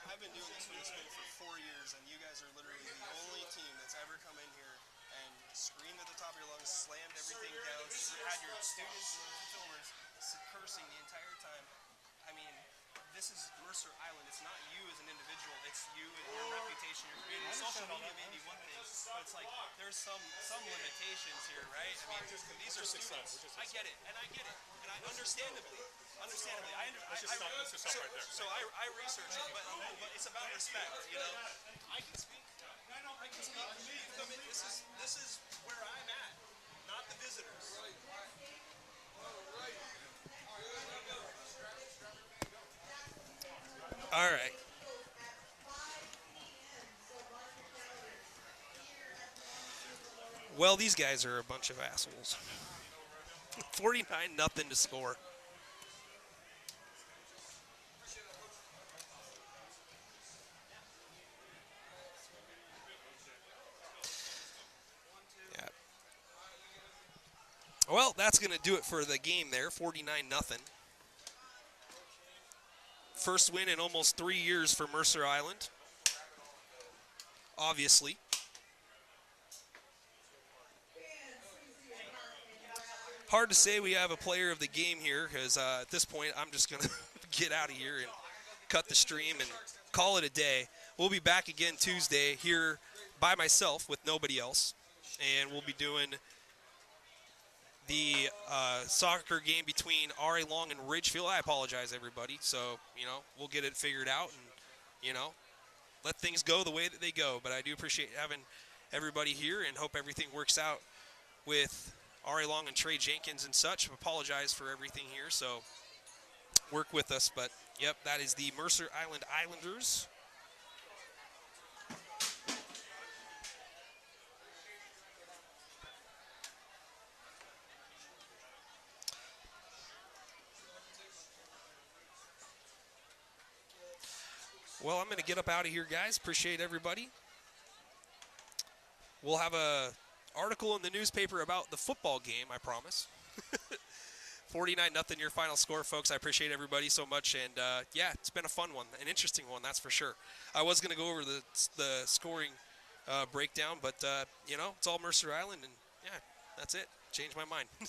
B: I've been doing this for this school for 4 years, and you guys are literally the only team that's ever come in here and screamed at the top of your lungs, slammed everything down, had your students and filmers cursing the entire time. I mean, this is Mercer Island. It's not you as an individual. It's you and your reputation you're creating. Social media may be one thing, but it's like there's some limitations here, right? I mean, these are students. I get it, and I understandably. I research it, but it's about respect, I can speak. This is where I'm at, not the visitors. All right. Well, these guys are a bunch of assholes. 49-0 to score. Yeah. Well, that's going to do it for the game there, 49-0. First win in almost 3 years for Mercer Island. Obviously. Hard to say we have a player of the game here because at this point I'm just going to get out of here and cut the stream and call it a day. We'll be back again Tuesday here by myself with nobody else. And we'll be doing the soccer game between R.A. Long and Ridgefield. I apologize, everybody. So, we'll get it figured out and, let things go the way that they go. But I do appreciate having everybody here and hope everything works out with R.A. Long and Trey Jenkins and such. Apologize for everything here, so work with us. But, yep, that is the Mercer Island Islanders. Well, I'm going to get up out of here, guys. Appreciate everybody. We'll have a article in the newspaper about the football game, I promise. 49-0 your final score, folks. I appreciate everybody so much, and yeah, it's been a fun one, an interesting one, that's for sure. I was going to go over the scoring breakdown, but you know, it's all Mercer Island, and yeah, that's it. Changed my mind.